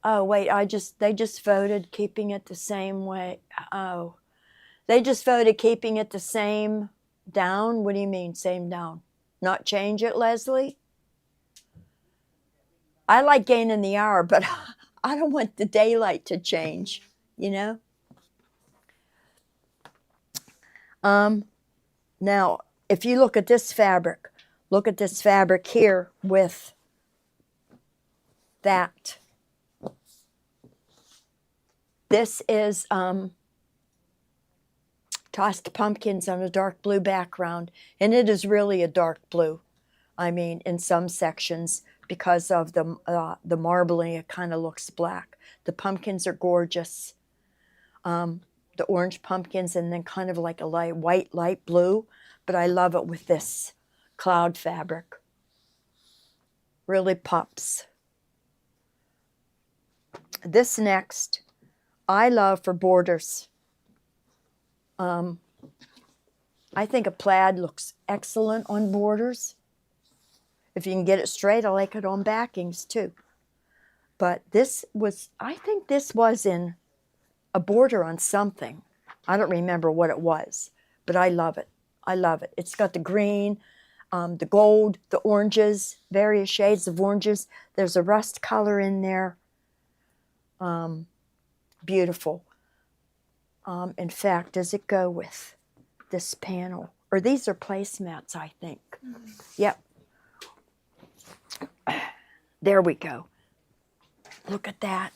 Oh wait, they just voted keeping it the same way. Oh, they just voted keeping it the same down. What do you mean same down? Not change it, Leslie? I like gaining the hour, but I don't want the daylight to change, you know? Now, if you look at this fabric here with that. This is tossed pumpkins on a dark blue background, and it is really a dark blue. I mean, in some sections, because of the marbling, it kind of looks black. The pumpkins are gorgeous. The orange pumpkins, and then kind of like a light blue, but I love it with this cloud fabric. Really pops. This next, I love for borders. I think a plaid looks excellent on borders. If you can get it straight, I like it on backings too. But I think this was in a border on something. I don't remember what it was, but I love it. I love it. It's got the green, the gold, the oranges, various shades of oranges. There's a rust color in there. Beautiful. In fact, does it go with this panel? Or these are placemats, I think. Mm-hmm. Yep. There we go. Look at that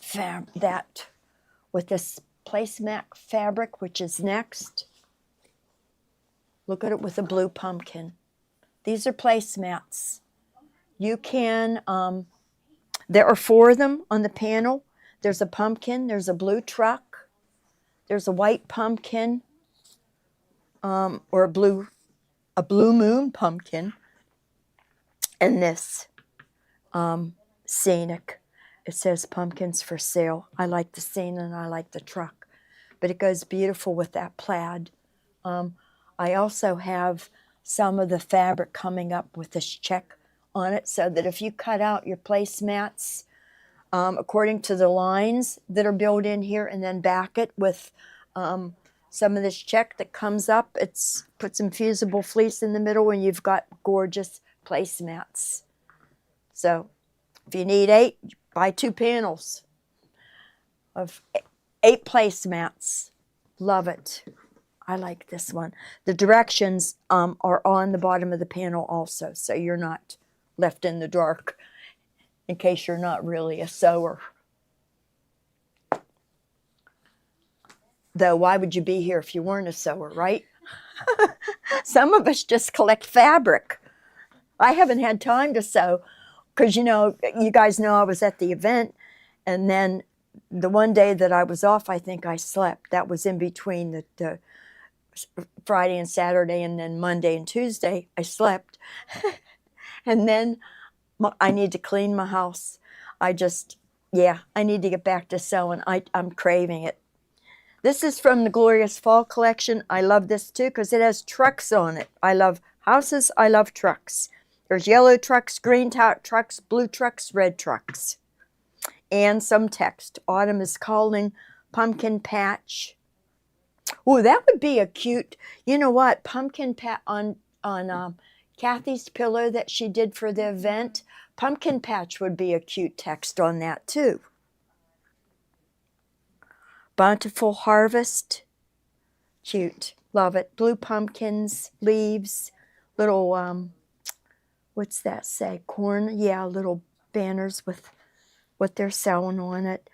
that with this placemat fabric, which is next. Look at it with a blue pumpkin. These are placemats. You can, there are 4 of them on the panel. There's a pumpkin, there's a blue truck, there's a white pumpkin, or a blue moon pumpkin, and this scenic. It says pumpkins for sale. I like the scene and I like the truck, but it goes beautiful with that plaid. I also have some of the fabric coming up with this check on it, so that if you cut out your placemats according to the lines that are built in here and then back it with some of this check that comes up, put some fusible fleece in the middle and you've got gorgeous placemats. So if you need 8, buy 2 panels of 8 placemats. Love it. I like this one. The directions are on the bottom of the panel also, so you're not left in the dark in case you're not really a sewer. Though, why would you be here if you weren't a sewer, right? Some of us just collect fabric. I haven't had time to sew. because you guys know I was at the event, and then the one day that I was off, I think I slept. That was in between the Friday and Saturday, and then Monday and Tuesday I slept. And then I need to clean my house. I need to get back to sewing. I'm craving it. This is from the Glorious Fall collection. I love this too because it has trucks on it. I love houses. I love trucks. There's yellow trucks, green trucks, blue trucks, red trucks. And some text. Autumn is calling, pumpkin patch. Oh, that would be a cute, you know what, pumpkin patch on Kathy's pillow that she did for the event. Pumpkin patch would be a cute text on that too. Bountiful harvest. Cute. Love it. Blue pumpkins, leaves, little, what's that say? Corn? Yeah, little banners with what they're selling on it.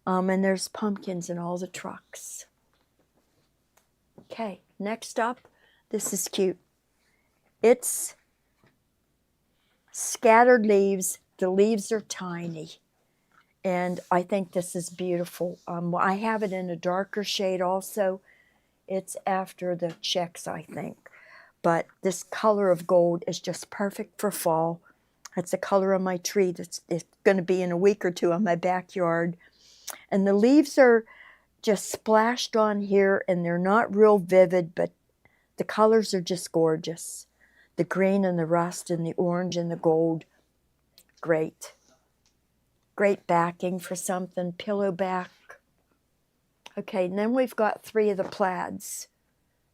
And there's pumpkins in all the trucks. Okay, next up, this is cute. It's scattered leaves. The leaves are tiny. And I think this is beautiful. I have it in a darker shade also. It's after the checks, I think. But this color of gold is just perfect for fall. It's the color of my tree. It's going to be in a week or two in my backyard. And the leaves are just splashed on here, and they're not real vivid, but the colors are just gorgeous. The green and the rust and the orange and the gold. Great. Great backing for something, pillow back. Okay, and then we've got 3 of the plaids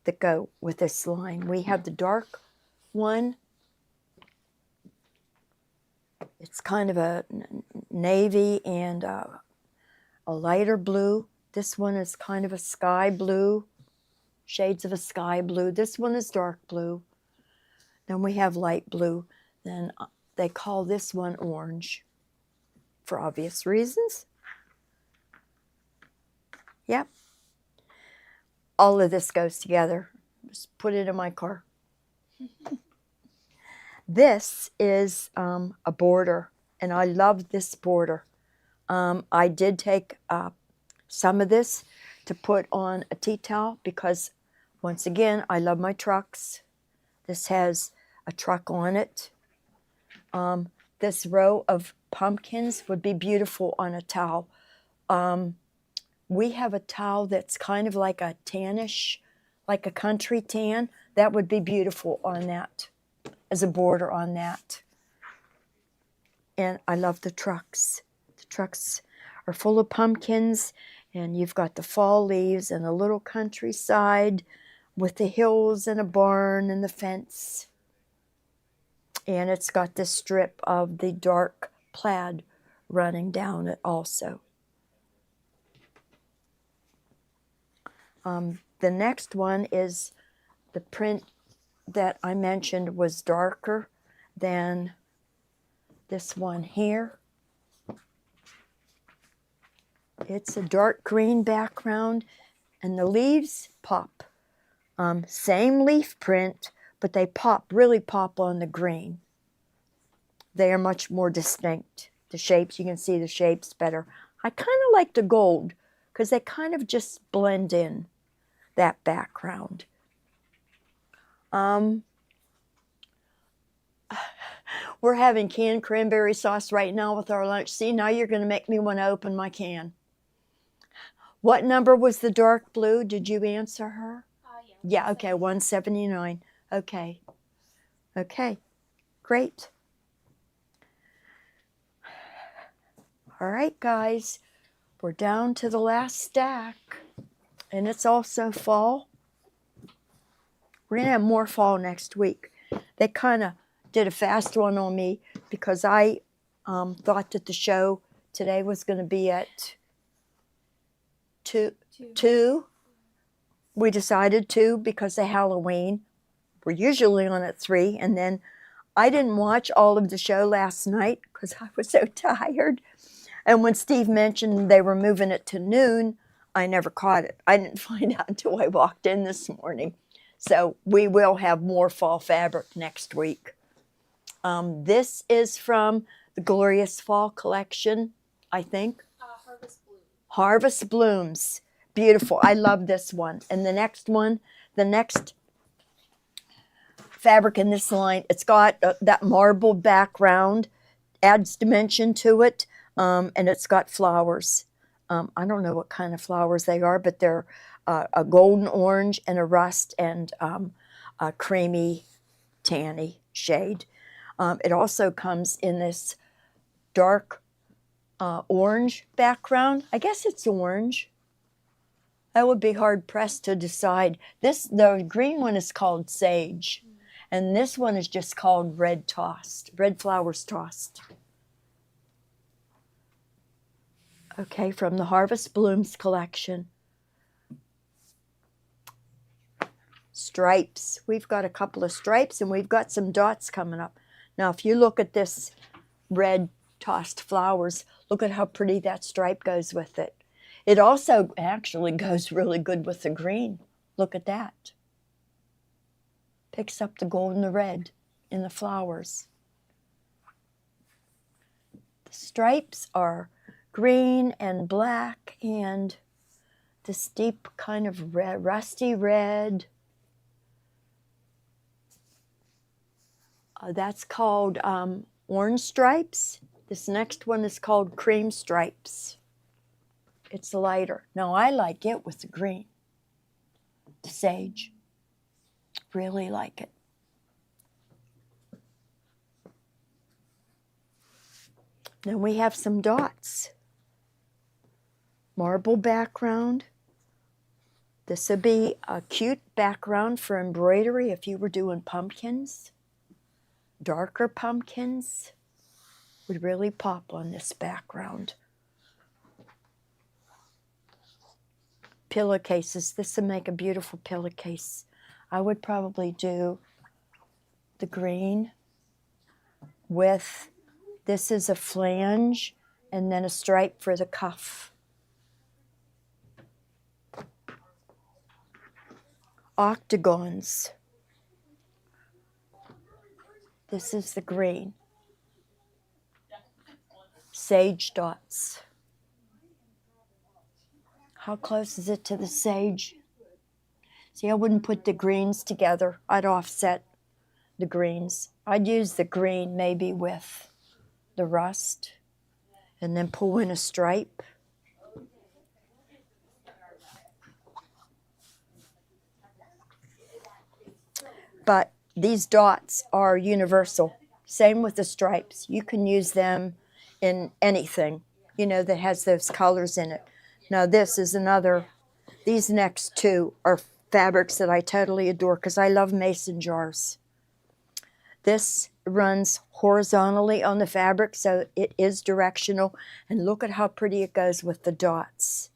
that go with this line. We have the dark one. It's kind of a navy and a lighter blue. This one is kind of a sky blue, shades of a sky blue. This one is dark blue. Then we have light blue. Then they call this one orange for obvious reasons. Yep. All of this goes together. Just put it in my car. This is a border, and I love this border. I did take some of this to put on a tea towel because, once again, I love my trucks. This has a truck on it. This row of pumpkins would be beautiful on a towel. We have a towel that's kind of like a tannish, like a country tan. That would be beautiful on that, as a border on that. And I love the trucks. The trucks are full of pumpkins, and you've got the fall leaves and a little countryside with the hills and a barn and the fence. And it's got this strip of the dark plaid running down it also. The next one is the print that I mentioned was darker than this one here. It's a dark green background, and the leaves pop. Same leaf print, but they really pop on the green. They are much more distinct. The shapes, you can see the shapes better. I kind of like the gold because they kind of just blend in that background. We're having canned cranberry sauce right now with our lunch. See, now you're going to make me want to open my can. What number was the dark blue? Did you answer her? Yeah, okay, 179. Okay. Okay, great. All right, guys, we're down to the last stack, and it's also fall. We're going to have more fall next week. They kind of did a fast one on me because I thought that the show today was going to be at 2. We decided 2 because of Halloween. We're usually on at 3, and then I didn't watch all of the show last night because I was so tired. And when Steve mentioned they were moving it to noon, I never caught it. I didn't find out until I walked in this morning. So we will have more fall fabric next week. This is from the Glorious Fall collection, I think. Harvest Bloom. Harvest Blooms. Beautiful. I love this one. And the next one, the next fabric in this line, it's got that marble background, adds dimension to it, and it's got flowers. I don't know what kind of flowers they are, but they're a golden orange and a rust and a creamy tanny shade. It also comes in this dark orange background. I guess it's orange. I would be hard pressed to decide. The green one is called Sage, and this one is just called Red Tossed, Red Flowers Tossed. Okay, from the Harvest Blooms collection. Stripes. We've got a couple of stripes, and we've got some dots coming up. Now, if you look at this red tossed flowers, look at how pretty that stripe goes with it. It also actually goes really good with the green. Look at that. Picks up the gold and the red in the flowers. The stripes are green and black and this deep kind of red, rusty red. That's called orange stripes. This next one is called cream stripes. It's lighter. Now I like it with the green, the sage. Really like it. Then we have some dots. Marble background. This would be a cute background for embroidery if you were doing pumpkins. Darker pumpkins would really pop on this background. Pillowcases. This would make a beautiful pillowcase. I would probably do the green with, this is a flange and then a stripe for the cuff. Octagons. This is the green. Sage dots. How close is it to the sage? See, I wouldn't put the greens together. I'd offset the greens. I'd use the green maybe with the rust and then pull in a stripe. But these dots are universal. Same with the stripes. You can use them in anything, that has those colors in it. Now this is another, these next two are fabrics that I totally adore because I love mason jars. This runs horizontally on the fabric, so it is directional. And look at how pretty it goes with the dots.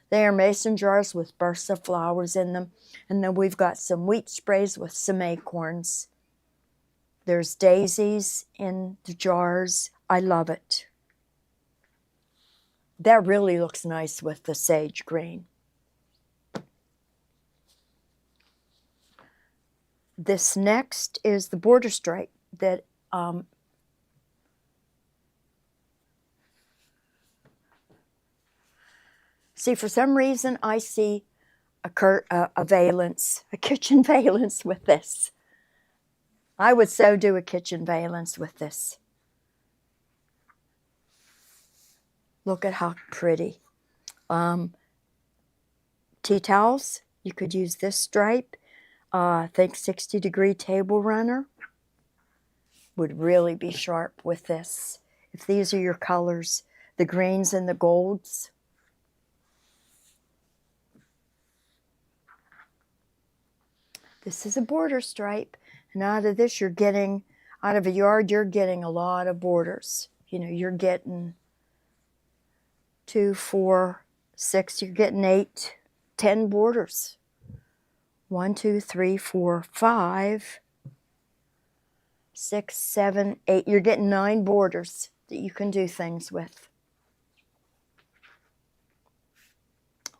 They are mason jars with bursts of flowers in them. And then we've got some wheat sprays with some acorns. There's daisies in the jars. I love it. That really looks nice with the sage green. This next is the border stripe that see, for some reason I see a valance, a kitchen valance with this. I would so do a kitchen valance with this. Look at how pretty. Tea towels, you could use this stripe. I think 60-degree table runner would really be sharp with this. If these are your colors, the greens and the golds. This is a border stripe, and out of this out of a yard, you're getting a lot of borders. You're getting 2, 4, 6, you're getting 8, 10 borders. 1, 2, 3, 4, 5, 6, 7, 8. You're getting 9 borders that you can do things with.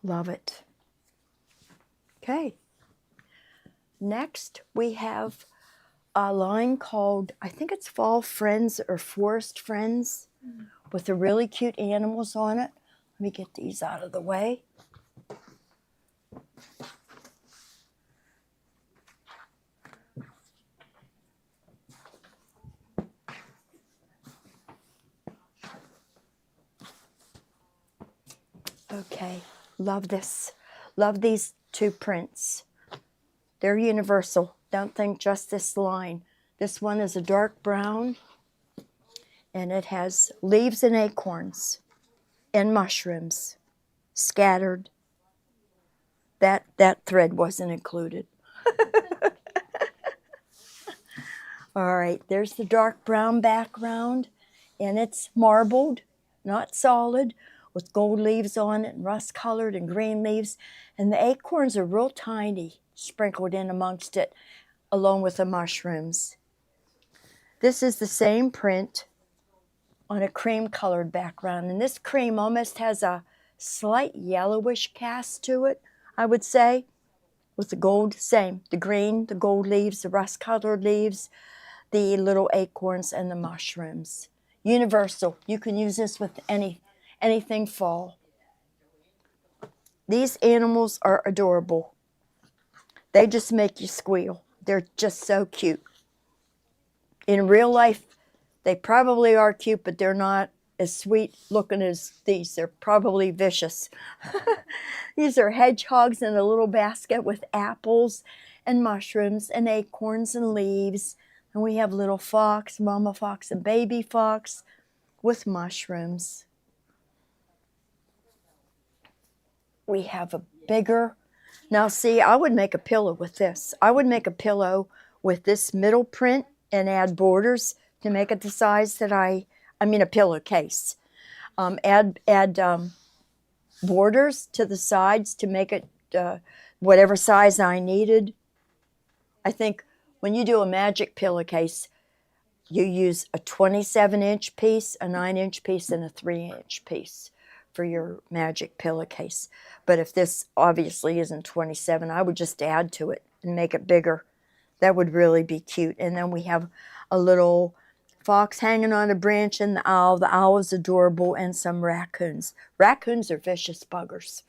Love it. Okay. Next, we have a line called, I think it's Fall Friends or Forest Friends, with the really cute animals on it. Let me get these out of the way. Okay, love this. Love these two prints. They're universal. Don't think just this line. This one is a dark brown, and it has leaves and acorns and mushrooms scattered. That thread wasn't included. All right, there's the dark brown background, and it's marbled, not solid, with gold leaves on it and rust colored and green leaves. And the acorns are real tiny, sprinkled in amongst it, along with the mushrooms. This is the same print on a cream colored background. And this cream almost has a slight yellowish cast to it, I would say, with the gold, same. The green, the gold leaves, the rust colored leaves, the little acorns, and the mushrooms. Universal. You can use this with anything fall. These animals are adorable. They just make you squeal. They're just so cute. In real life, they probably are cute, but they're not as sweet looking as these. They're probably vicious. These are hedgehogs in a little basket with apples and mushrooms and acorns and leaves. And we have little fox, mama fox, and baby fox with mushrooms. We have a bigger. Now see, I would make a pillow with this. I would make a pillow with this middle print and add borders to make it the size that I mean a pillowcase. Add borders to the sides to make it whatever size I needed. I think when you do a magic pillowcase, you use a 27-inch piece, a 9-inch piece, and a 3-inch piece for your magic pillowcase. But if this obviously isn't 27, I would just add to it and make it bigger. That would really be cute. And then we have a little fox hanging on a branch and the owl. The owl is adorable, and some raccoons. Raccoons are vicious buggers.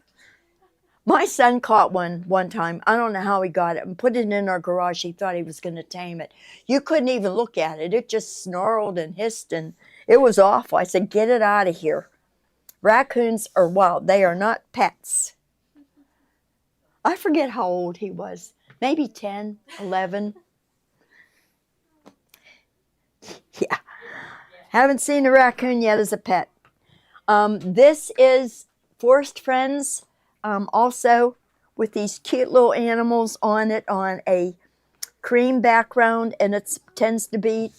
My son caught one time. I don't know how he got it, and put it in our garage. He thought he was going to tame it. You couldn't even look at it. It just snarled and hissed, and it was awful. I said, get it out of here. Raccoons are wild. They are not pets. I forget how old he was. Maybe 10, 11. Yeah. Haven't seen a raccoon yet as a pet. This is Forest Friends, also with these cute little animals on it on a cream background, and it tends to be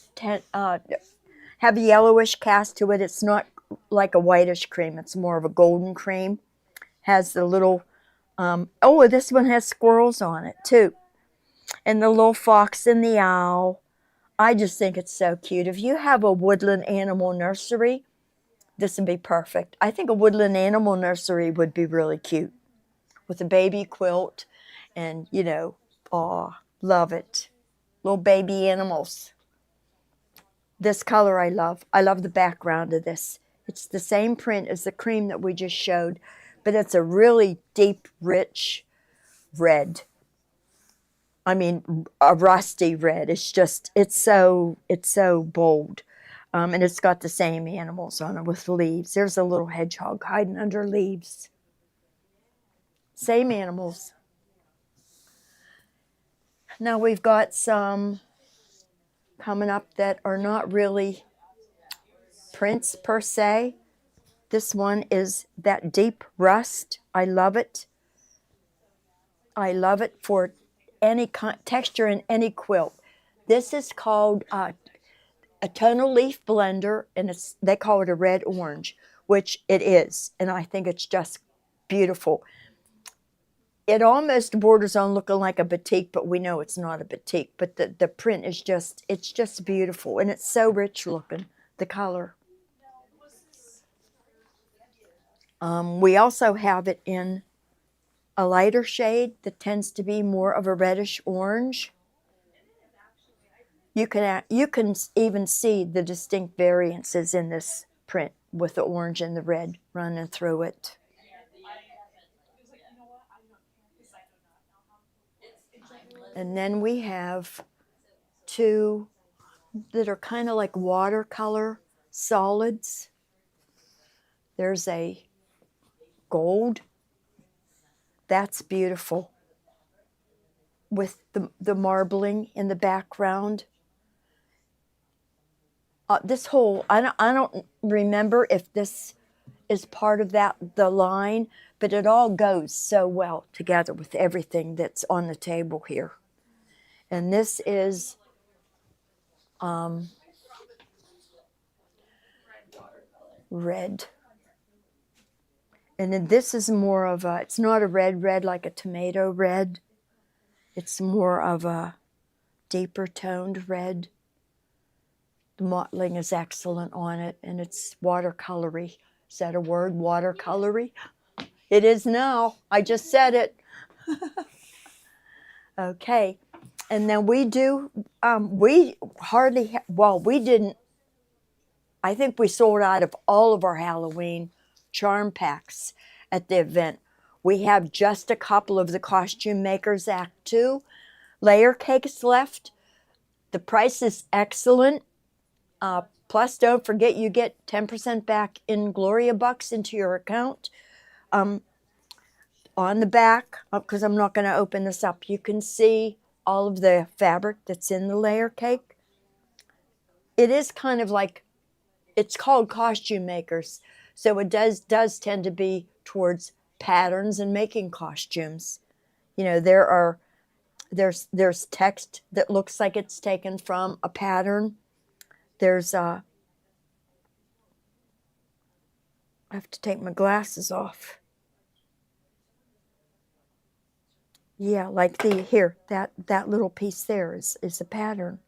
have a yellowish cast to it. It's not like a whitish cream. It's more of a golden cream. Has the little, this one has squirrels on it too. And the little fox and the owl. I just think it's so cute. If you have a woodland animal nursery, this would be perfect. I think a woodland animal nursery would be really cute with a baby quilt and, love it. Little baby animals. This color I love. I love the background of this. It's the same print as the cream that we just showed, but it's a really deep, rich red. I mean, a rusty red. It's so bold. And it's got the same animals on it with leaves. There's a little hedgehog hiding under leaves. Same animals. Now we've got some coming up that are not really prints per se. This one is that deep rust. I love it. I love it for any texture in any quilt. This is called a tonal leaf blender, and they call it a red orange, which it is, and I think it's just beautiful. It almost borders on looking like a batik, but we know it's not a batik. But the print is it's just beautiful, and it's so rich looking, the color. We also have it in a lighter shade that tends to be more of a reddish orange. You can even see the distinct variances in this print with the orange and the red running through it. And then we have two that are kind of like watercolor solids. There's a gold. That's beautiful with the marbling in the background. This whole, I don't remember if this is part of the line, but it all goes so well together with everything that's on the table here. And this is red. And then this is more of a, it's not a red like a tomato red. It's more of a deeper toned red. The mottling is excellent on it, and it's watercolory. Is that a word, watercolory? It is now. I just said it. Okay. And then we do, we hardly, we didn't, I think we sold out of all of our Halloween charm packs at the event. We have just a couple of the Costume Makers Act 2 layer cakes left. The price is excellent. Plus, don't forget you get 10% back in Gloria Bucks into your account. On the back, because I'm not going to open this up, you can see all of the fabric that's in the layer cake. It is kind of like, it's called Costume Makers, so it does tend to be towards patterns and making costumes. You know, there's text that looks like it's taken from a pattern. There's I have to take my glasses off. Yeah, like that little piece there is a pattern.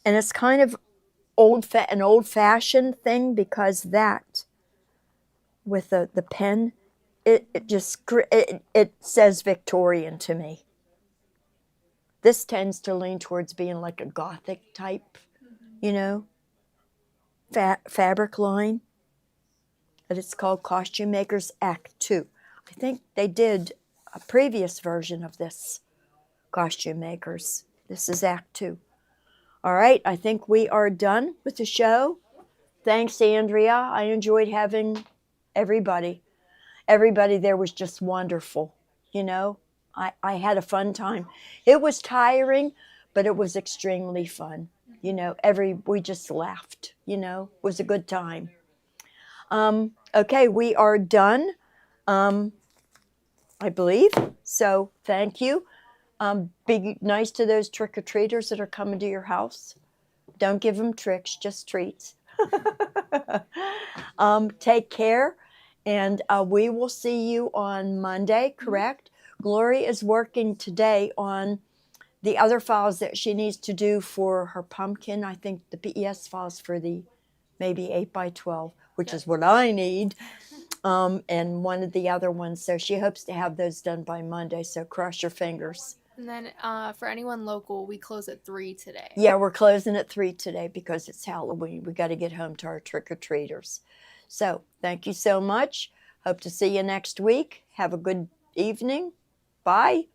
And it's kind of an old-fashioned thing, because that, with the pen, it says Victorian to me. This tends to lean towards being like a Gothic type, you know, fabric line. But it's called Costume Makers Act 2. I think they did a previous version of this, Costume Makers. This is Act 2. All right, I think we are done with the show. Thanks, Andrea. I enjoyed having everybody. Everybody there was just wonderful, you know. I had a fun time. It was tiring, but it was extremely fun. You know, we just laughed, you know. It was a good time. Okay, we are done, I believe. So thank you. Be nice to those trick-or-treaters that are coming to your house. Don't give them tricks, just treats. Take care, and we will see you on Monday, correct? Gloria is working today on the other files that she needs to do for her pumpkin. I think the PES files for the maybe 8x12, which is what I need, and one of the other ones. So she hopes to have those done by Monday, so cross your fingers. And then for anyone local, we close at 3 today. Yeah, we're closing at 3 today because it's Halloween. We got to get home to our trick-or-treaters. So thank you so much. Hope to see you next week. Have a good evening. Bye.